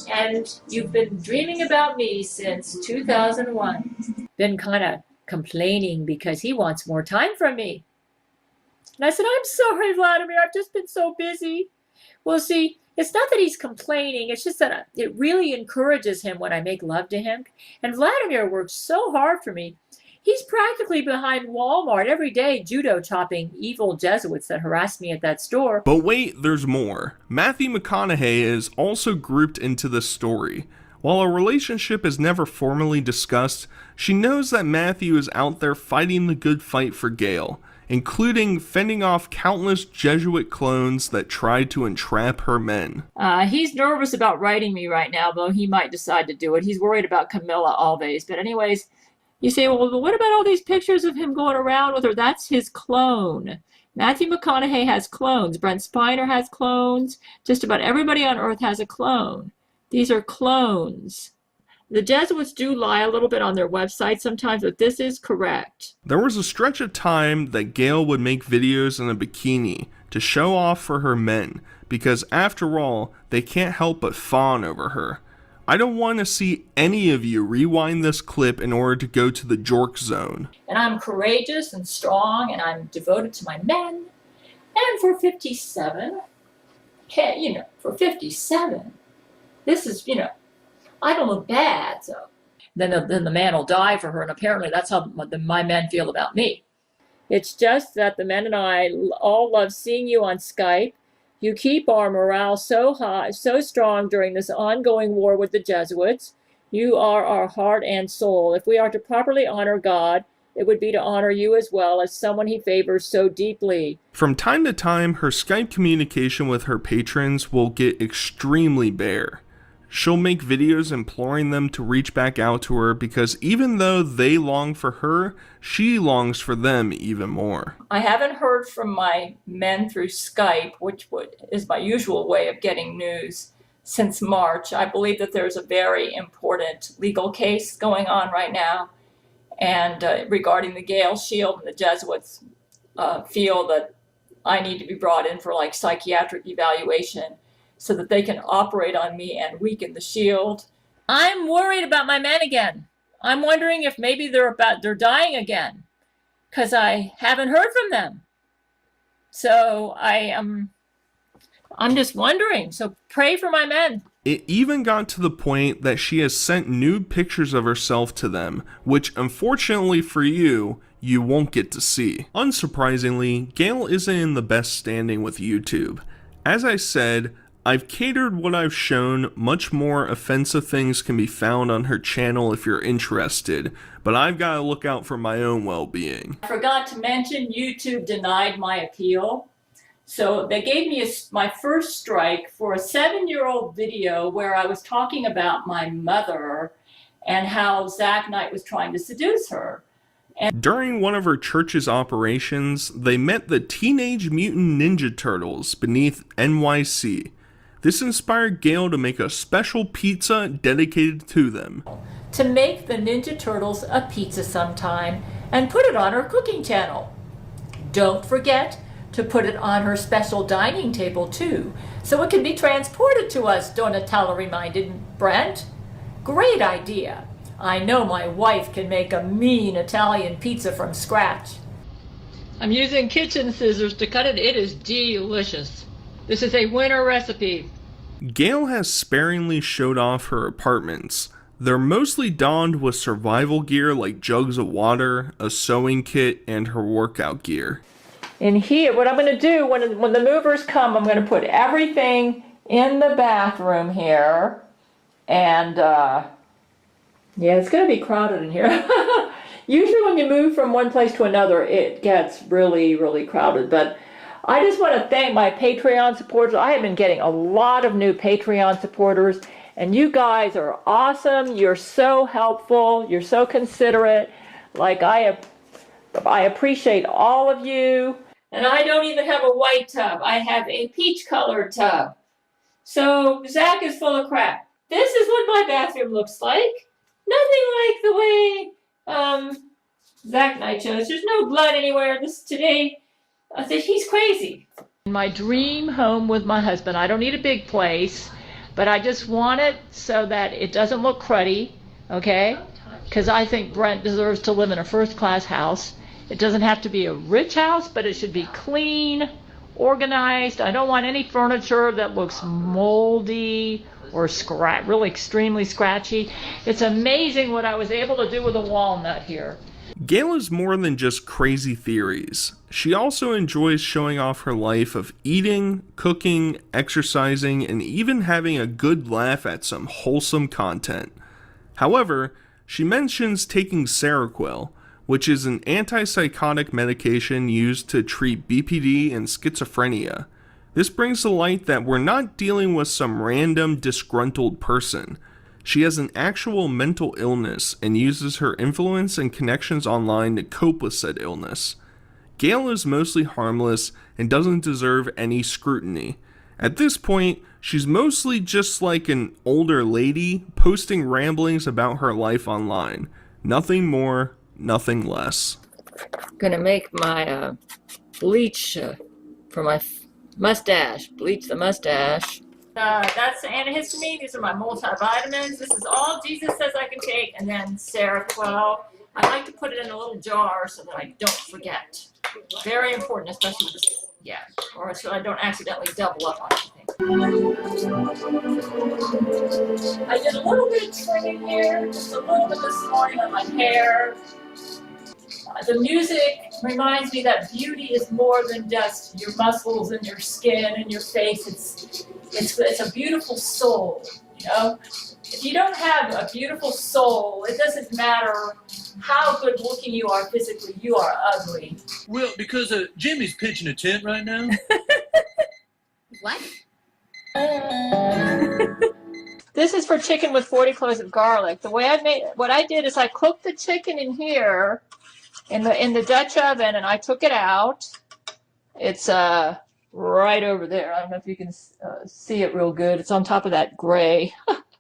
and you've been dreaming about me since 2001. Been kind of complaining because he wants more time from me. And I said, I'm sorry, Vladimir, I've just been so busy. Well, see, it's not that he's complaining, it's just that it really encourages him when I make love to him. And Vladimir works so hard for me. He's practically behind Walmart every day judo chopping evil Jesuits that harass me at that store. But wait, there's more. Matthew McConaughey is also grouped into this story. While a relationship is never formally discussed, she knows that Matthew is out there fighting the good fight for Gail, including fending off countless Jesuit clones that tried to entrap her men. He's nervous about writing me right now, though he might decide to do it. He's worried about Camilla Alves. But anyways, you say, well, what about all these pictures of him going around with her? That's his clone. Matthew McConaughey has clones. Brent Spiner has clones. Just about everybody on Earth has a clone. These are clones. The Jesuits do lie a little bit on their website sometimes, but this is correct. There was a stretch of time that Gail would make videos in a bikini to show off for her men, because after all, they can't help but fawn over her. I don't want to see any of you rewind this clip in order to go to the Jork zone. And I'm courageous and strong, and I'm devoted to my men. And for 57, for 57, this is, I don't look bad, so. Then the man will die for her, and apparently that's how my men feel about me. It's just that the men and I all love seeing you on Skype. You keep our morale so high, so strong during this ongoing war with the Jesuits. You are our heart and soul. If we are to properly honor God, it would be to honor you as well as someone he favors so deeply. From time to time, her Skype communication with her patrons will get extremely bare. She'll make videos imploring them to reach back out to her because even though they long for her, she longs for them even more. I haven't heard from my men through Skype, which is my usual way of getting news, since March. I believe that there's a very important legal case going on right now. and regarding the Gail Shield, and the Jesuits feel that I need to be brought in for like psychiatric evaluation so that they can operate on me and weaken the shield. I'm worried about my men again. I'm wondering if maybe they're dying again, because I haven't heard from them. So I'm just wondering. So pray for my men. It even got to the point that she has sent nude pictures of herself to them, which unfortunately for you, you won't get to see. Unsurprisingly, Gail isn't in the best standing with YouTube. As I said, I've catered what I've shown. Much more offensive things can be found on her channel if you're interested, but I've got to look out for my own well-being. I forgot to mention YouTube denied my appeal. So they gave me my first strike for a 7-year-old video where I was talking about my mother and how Zach Knight was trying to seduce her. During one of her church's operations, they met the Teenage Mutant Ninja Turtles beneath NYC. This inspired Gail to make a special pizza dedicated to them. To make the Ninja Turtles a pizza sometime and put it on her cooking channel. Don't forget to put it on her special dining table too, so it can be transported to us, Donatella reminded Brent. Great idea. I know my wife can make a mean Italian pizza from scratch. I'm using kitchen scissors to cut it. It is delicious. This is a winner recipe. Gail has sparingly showed off her apartments. They're mostly donned with survival gear like jugs of water, a sewing kit, and her workout gear. In here, what I'm going to do when the movers come, I'm going to put everything in the bathroom here. And yeah, it's going to be crowded in here. Usually when you move from one place to another, it gets really, really crowded. But I just want to thank my Patreon supporters. I have been getting a lot of new Patreon supporters, and you guys are awesome. You're so helpful. You're so considerate. Like, I appreciate all of you. And I don't even have a white tub. I have a peach-colored tub. So Zach is full of crap. This is what my bathroom looks like. Nothing like the way Zach Knight chose. There's no blood anywhere. Today, I said he's crazy. My dream home with my husband. I don't need a big place, but I just want it so that it doesn't look cruddy, okay? Because I think Brent deserves to live in a first-class house. It doesn't have to be a rich house, but it should be clean, organized. I don't want any furniture that looks moldy or really extremely scratchy. It's amazing what I was able to do with a walnut here. Gail is more than just crazy theories. She also enjoys showing off her life of eating, cooking, exercising, and even having a good laugh at some wholesome content. However, she mentions taking Seroquel, which is an antipsychotic medication used to treat BPD and schizophrenia. This brings to light that we're not dealing with some random disgruntled person. She has an actual mental illness and uses her influence and connections online to cope with said illness. Gail is mostly harmless and doesn't deserve any scrutiny. At this point, she's mostly just like an older lady posting ramblings about her life online. Nothing more, nothing less. Gonna make my bleach for my mustache. Bleach the mustache. That's antihistamine. These are my multivitamins. This is all Jesus says I can take. And then Seroquel. I like to put it in a little jar so that I don't forget. Very important, especially this, yeah, or so I don't accidentally double up on anything. I did a little bit of trimming here, just a little bit this morning on my hair. The music reminds me that beauty is more than just your muscles and your skin and your face. It's a beautiful soul, you know? If you don't have a beautiful soul, it doesn't matter how good looking you are physically, you are ugly. Well, because Jimmy's pitching a tent right now. What? This is for chicken with 40 cloves of garlic. The way what I did is I cooked the chicken in here in the Dutch oven, and I took it out. It's right over there. I don't know if you can see it real good. It's on top of that gray.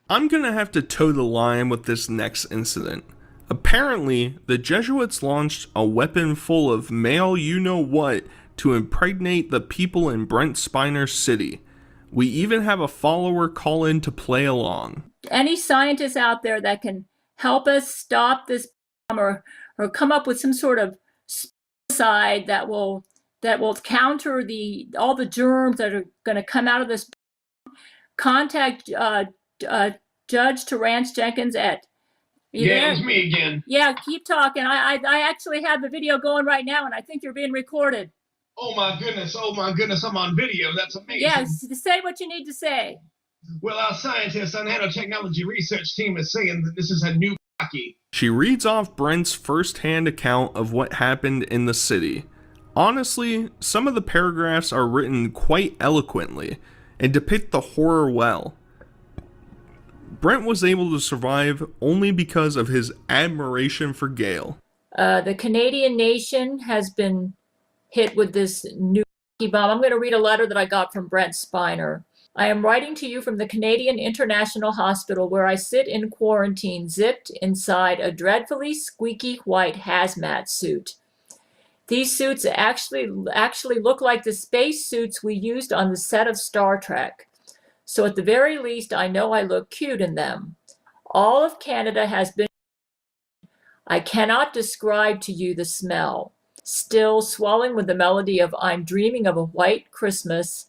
I'm gonna have to toe the line with this next incident. Apparently, the Jesuits launched a weapon full of male you-know-what to impregnate the people in Brent Spiner's city. We even have a follower call in to play along. Any scientists out there that can help us stop this or come up with some sort of side that will counter all the germs that are going to come out of this, contact Judge Terrance Jenkins at... Yeah, it's me again. Yeah, keep talking. I actually have the video going right now, and I think you're being recorded. Oh my goodness, I'm on video. That's amazing. Yes, say what you need to say. Well, our scientists on nanotechnology research team is saying that this is a new hockey. She reads off Brent's first-hand account of what happened in the city. Honestly, some of the paragraphs are written quite eloquently and depict the horror well. Brent was able to survive only because of his admiration for Gail. The Canadian nation has been hit with this new bomb. I'm going to read a letter that I got from Brent Spiner. I am writing to you from the Canadian International Hospital where I sit in quarantine, zipped inside a dreadfully squeaky white hazmat suit. These suits actually look like the space suits we used on the set of Star Trek. So at the very least, I know I look cute in them. All of Canada has been... I cannot describe to you the smell. Still swelling with the melody of I'm Dreaming of a White Christmas,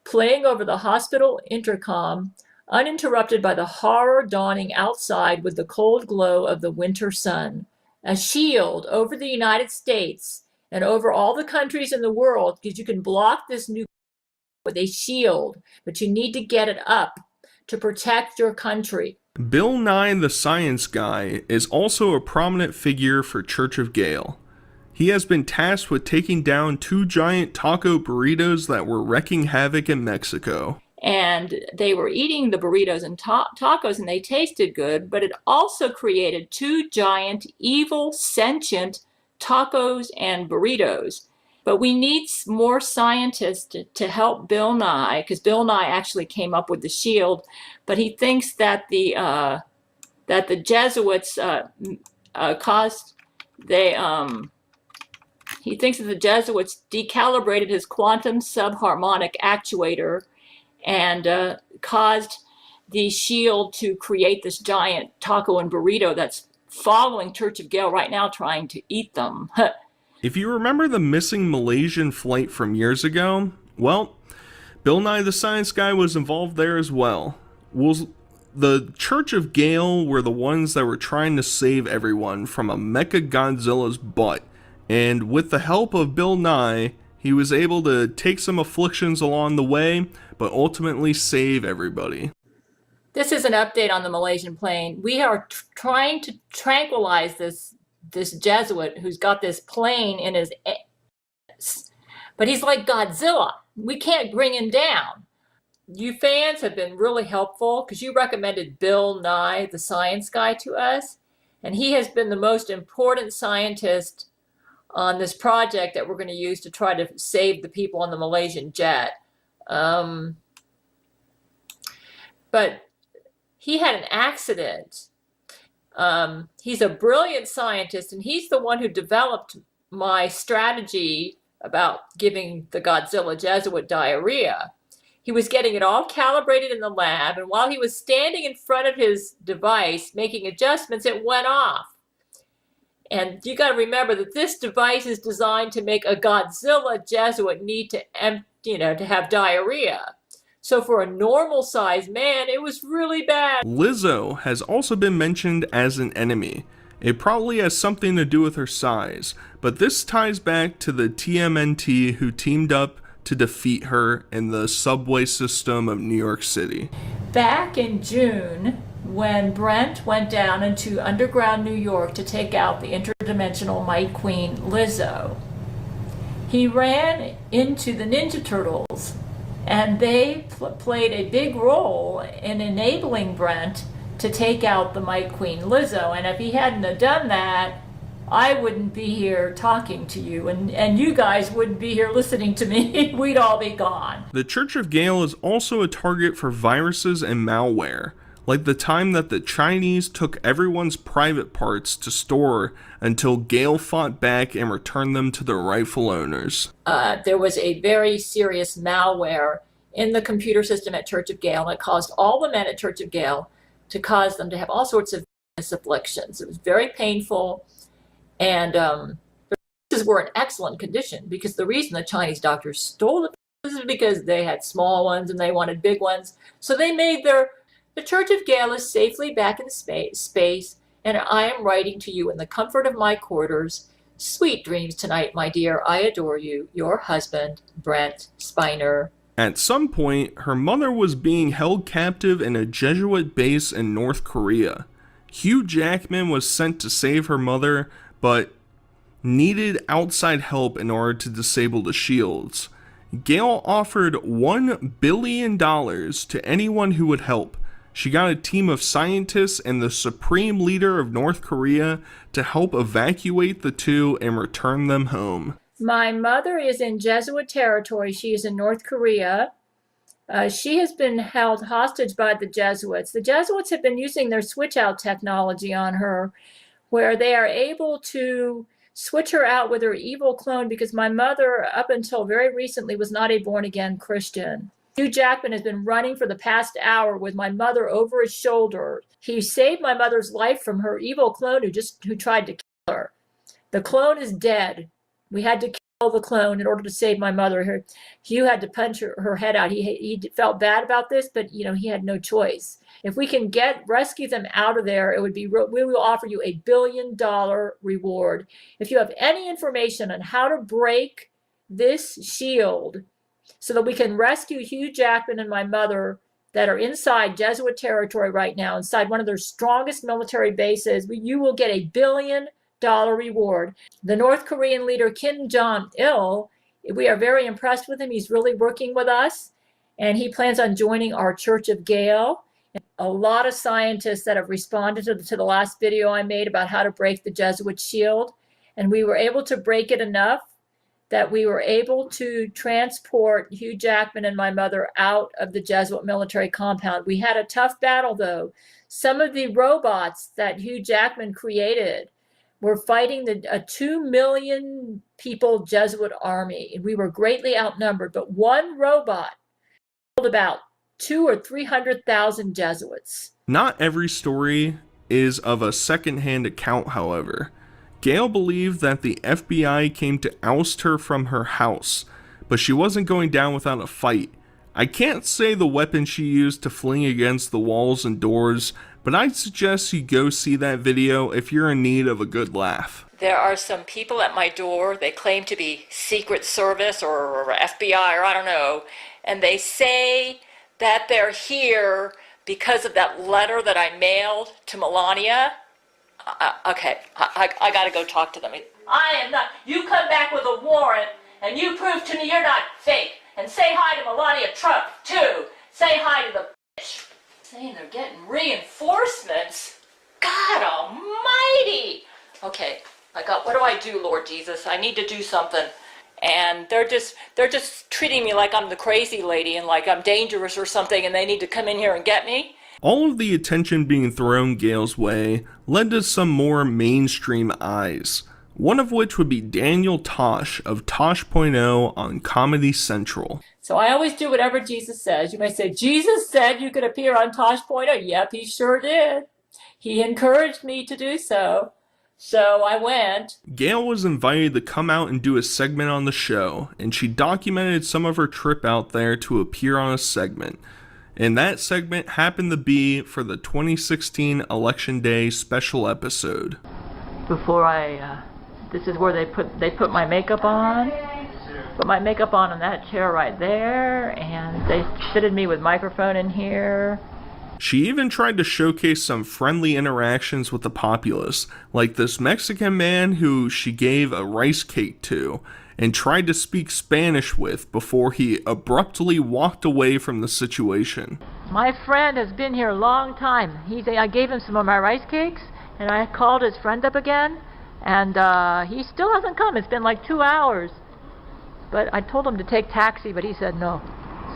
playing over the hospital intercom, uninterrupted by the horror dawning outside with the cold glow of the winter sun. A shield over the United States and over all the countries in the world, because you can block this new with a shield, but you need to get it up to protect your country. Bill Nye the Science Guy is also a prominent figure for Church of Gail. He has been tasked with taking down 2 giant taco burritos that were wreaking havoc in Mexico. And they were eating the burritos and tacos, and they tasted good, but it also created 2 giant, evil, sentient tacos and burritos. But we need more scientists to help Bill Nye, because Bill Nye actually came up with the shield, but he thinks that the Jesuits he thinks that the Jesuits decalibrated his quantum subharmonic actuator and caused the shield to create this giant taco and burrito that's following Church of Gail right now, trying to eat them. If you remember the missing Malaysian flight from years ago, well, Bill Nye the Science Guy was involved there as well. The Church of Gail were the ones that were trying to save everyone from a Mecha Godzilla's butt. And with the help of Bill Nye, he was able to take some afflictions along the way, but ultimately save everybody. This is an update on the Malaysian plane. We are trying to tranquilize this Jesuit who's got this plane in his... But he's like Godzilla. We can't bring him down. You fans have been really helpful because you recommended Bill Nye, the Science Guy, to us. And he has been the most important scientist on this project that we're going to use to try to save the people on the Malaysian jet. But he had an accident. He's a brilliant scientist, and he's the one who developed my strategy about giving the Godzilla Jesuit diarrhea. He was getting it all calibrated in the lab, and while he was standing in front of his device making adjustments, it went off. And you got to remember that this device is designed to make a Godzilla Jesuit need to have diarrhea. So for a normal-sized man, it was really bad. Lizzo has also been mentioned as an enemy. It probably has something to do with her size, but this ties back to the TMNT who teamed up to defeat her in the subway system of New York City. Back in June, when Brent went down into underground New York to take out the interdimensional Might Queen Lizzo, he ran into the Ninja Turtles, and they played a big role in enabling Brent to take out the Might Queen Lizzo. And if he hadn't have done that, I wouldn't be here talking to you, and you guys wouldn't be here listening to me. We'd all be gone. The Church of Gail is also a target for viruses and malware. like the time that the Chinese took everyone's private parts to store until Gail fought back and returned them to their rightful owners. There was a very serious malware in the computer system at Church of Gail, and it caused all the men at Church of Gail to cause them to have all sorts of afflictions. It was very painful, and the pieces were in excellent condition, because the reason the Chinese doctors stole the pieces is because they had small ones and they wanted big ones. So they made the Church of Gail is safely back in space, and I am writing to you in the comfort of my quarters. Sweet dreams tonight, my dear. I adore you. Your husband, Brent Spiner. At some point, her mother was being held captive in a Jesuit base in North Korea. Hugh Jackman was sent to save her mother, but needed outside help in order to disable the shields. Gail offered $1 billion to anyone who would help. She got a team of scientists and the supreme leader of North Korea to help evacuate the two and return them home. My mother is in Jesuit territory. She is in North Korea. She has been held hostage by the Jesuits. The Jesuits have been using their switch-out technology on her, where they are able to switch her out with her evil clone, because my mother, up until very recently, was not a born-again Christian. Hugh Jackman has been running for the past hour with my mother over his shoulder. He saved my mother's life from her evil clone who tried to kill her. The clone is dead. We had to kill the clone in order to save my mother. Hugh had to punch her head out. He felt bad about this, but he had no choice. If we can rescue them out of there, it would be. We will offer you $1 billion reward. If you have any information on how to break this shield, so that we can rescue Hugh Jackman and my mother that are inside Jesuit territory right now, inside one of their strongest military bases, you will get $1 billion reward. The North Korean leader Kim Jong-il, we are very impressed with him. He's really working with us, and he plans on joining our Church of Gail. And a lot of scientists that have responded to the last video I made about how to break the Jesuit shield, and we were able to break it enough that we were able to transport Hugh Jackman and my mother out of the Jesuit military compound. We had a tough battle, though. Some of the robots that Hugh Jackman created were fighting a 2 million people Jesuit army. We were greatly outnumbered, but one robot killed about 200,000 or 300,000 Jesuits. Not every story is of a second-hand account, however. Gail believed that the FBI came to oust her from her house, but she wasn't going down without a fight. I can't say the weapon she used to fling against the walls and doors, but I'd suggest you go see that video if you're in need of a good laugh. There are some people at my door. They claim to be Secret Service or FBI or I don't know, and they say that they're here because of that letter that I mailed to Melania. Okay, I gotta go talk to them. I am not. You come back with a warrant and you prove to me you're not fake. And say hi to Melania Trump, too. Say hi to the bitch. Saying they're getting reinforcements? God almighty! Okay, what do I do, Lord Jesus? I need to do something. And they're just treating me like I'm the crazy lady and like I'm dangerous or something, and they need to come in here and get me. All of the attention being thrown Gail's way led to some more mainstream eyes, one of which would be Daniel Tosh of Tosh.0 on Comedy Central. So I always do whatever Jesus says. You may say, Jesus said you could appear on Tosh.0. Yep, he sure did. He encouraged me to do so. So I went. Gail was invited to come out and do a segment on the show, and she documented some of her trip out there to appear on a segment. And that segment happened to be for the 2016 Election Day special episode. Before this is where they put my makeup on. Put my makeup on in that chair right there, and they fitted me with microphone in here. She even tried to showcase some friendly interactions with the populace, like this Mexican man who she gave a rice cake to, and tried to speak Spanish with before he abruptly walked away from the situation. My friend has been here a long time. I gave him some of my rice cakes, and I called his friend up again, and he still hasn't come. It's been like 2 hours. But I told him to take taxi, but he said no.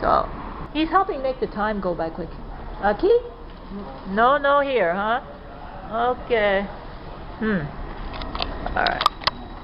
So he's helping make the time go by quick. Keith, No here, huh? Okay. All right.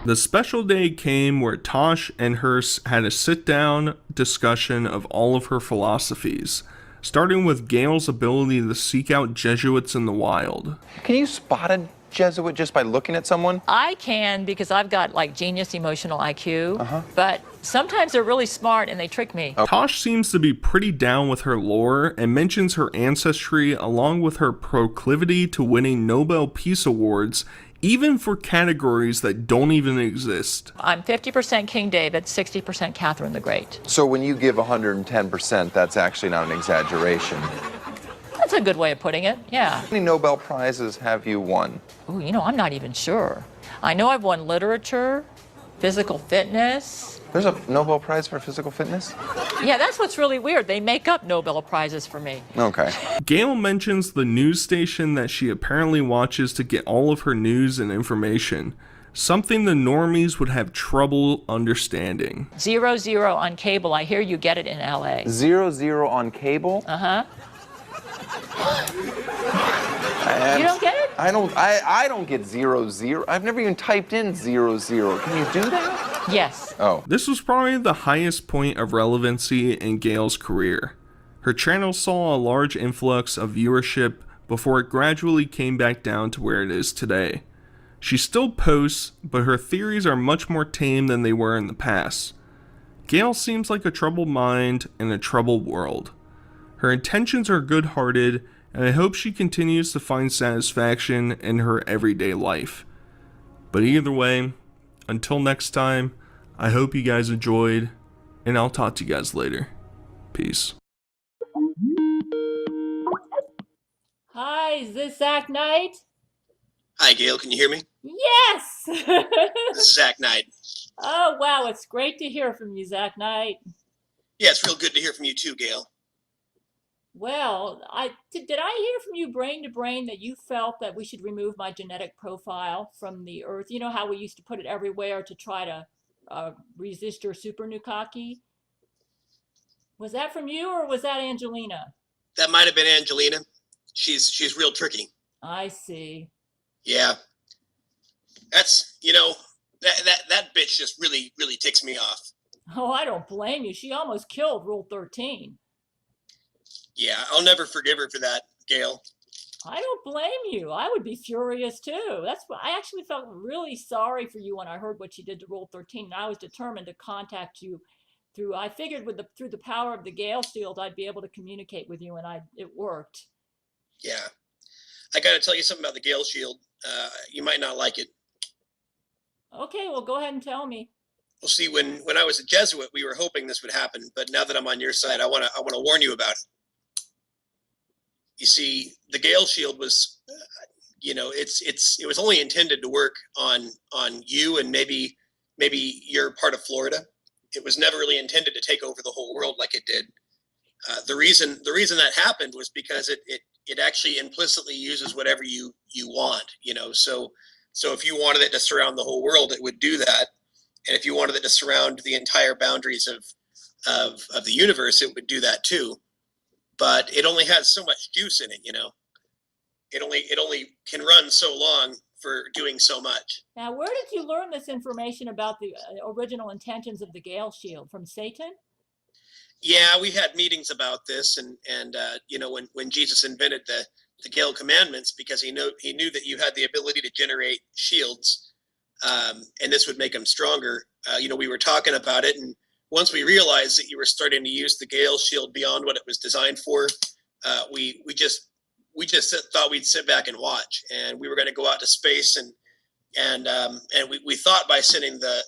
The special day came where Tosh and Hearst had a sit-down discussion of all of her philosophies, starting with Gail's ability to seek out Jesuits in the wild. Can you spot a Jesuit just by looking at someone? I can, because I've got like genius emotional IQ, but sometimes they're really smart and they trick me. Tosh seems to be pretty down with her lore and mentions her ancestry along with her proclivity to winning Nobel Peace Awards, even for categories that don't even exist. I'm 50% King David, 60% Catherine the Great. So when you give 110%, that's actually not an exaggeration. That's a good way of putting it, yeah. How many Nobel Prizes have you won? Ooh, I'm not even sure. I know I've won literature, physical fitness. There's a Nobel Prize for physical fitness? Yeah, that's what's really weird. They make up Nobel Prizes for me. Okay. Gail mentions the news station that she apparently watches to get all of her news and information, something the normies would have trouble understanding. 00 on cable. I hear you get it in LA. 00 on cable? Uh-huh. You don't get it? I don't get 00. I've never even typed in 00. Can you do that? Yes. Oh. This was probably the highest point of relevancy in Gail's career. Her channel saw a large influx of viewership before it gradually came back down to where it is today. She still posts, but her theories are much more tame than they were in the past. Gail seems like a troubled mind in a troubled world. Her intentions are good-hearted, and I hope she continues to find satisfaction in her everyday life. But either way, until next time, I hope you guys enjoyed, and I'll talk to you guys later. Peace. Hi, is this Zach Knight? Hi, Gail. Can you hear me? Yes! This is Zach Knight. Oh, wow. It's great to hear from you, Zach Knight. Yeah, it's real good to hear from you too, Gail. Well, did I hear from you brain to brain that you felt that we should remove my genetic profile from the earth? You know how we used to put it everywhere to try to resist your super Nukkake? Was that from you or was that Angelina? That might have been Angelina. She's real tricky. I see. Yeah. That's, that bitch just really ticks me off. Oh, I don't blame you. She almost killed Rule 13. Yeah, I'll never forgive her for that, Gail. I don't blame you. I would be furious too. That's what I actually felt really sorry for you when I heard what she did to Rule 13. And I was determined to contact you I figured through the power of the Gail Shield, I'd be able to communicate with you, and it worked. Yeah. I got to tell you something about the Gail Shield. You might not like it. Okay, well, go ahead and tell me. Well, see, when I was a Jesuit, we were hoping this would happen, but now that I'm on your side, I want to warn you about it. You see, the Gail Shield was, it was only intended to work on you and maybe you're part of Florida. It was never really intended to take over the whole world like it did. The reason that happened was because it actually implicitly uses whatever you want, So if you wanted it to surround the whole world, it would do that. And if you wanted it to surround the entire boundaries of the universe, it would do that too. But it only has so much juice in it, It only can run so long for doing so much. Now, where did you learn this information about the original intentions of the Gail Shield? From Satan? Yeah, we had meetings about this, and when Jesus invented the Gail commandments, because he knew that you had the ability to generate shields, and this would make them stronger. We were talking about it, and once we realized that you were starting to use the Gail Shield beyond what it was designed for, we just thought we'd sit back and watch, and we were going to go out to space, and we thought by sending the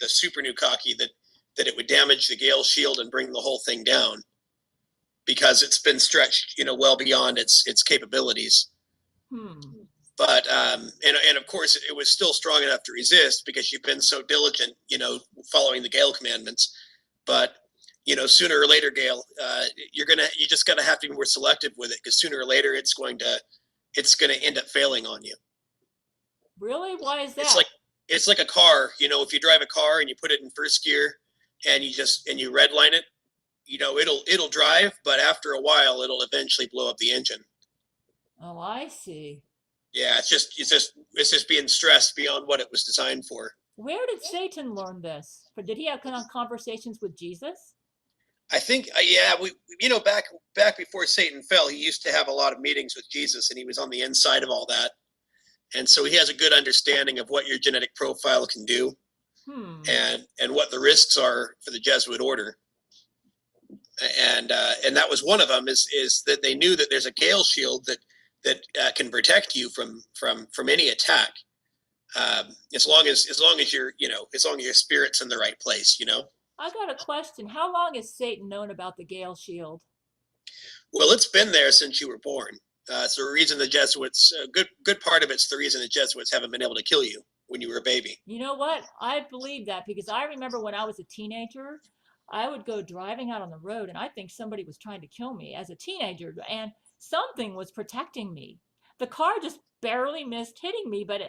super Nukkake that it would damage the Gail Shield and bring the whole thing down, because it's been stretched, well beyond its capabilities. But and of course it was still strong enough to resist because you've been so diligent, following the Gail commandments. But sooner or later, Gail, you just gotta have to be more selective with it, because sooner or later it's going to end up failing on you. Really? Why is that? It's like a car. If you drive a car and you put it in first gear and you redline it, it'll drive, but after a while it'll eventually blow up the engine. Oh, I see. Yeah, it's just being stressed beyond what it was designed for. Where did Satan learn this? Or did he have conversations with Jesus? I think, yeah, we back before Satan fell, he used to have a lot of meetings with Jesus, and he was on the inside of all that, and so he has a good understanding of what your genetic profile can do, and what the risks are for the Jesuit order, and that was one of them is that they knew that there's a Gail shield that can protect you from any attack, as long as your spirit's in the right place, I got a question. How long has Satan known about the Gail shield? Well, it's been there since you were born. It's the reason the Jesuits, good part of it's the reason the Jesuits haven't been able to kill you when you were a baby. You know what? I believe that because I remember when I was a teenager, I would go driving out on the road and I think somebody was trying to kill me as a teenager and something was protecting me. The car just barely missed hitting me, but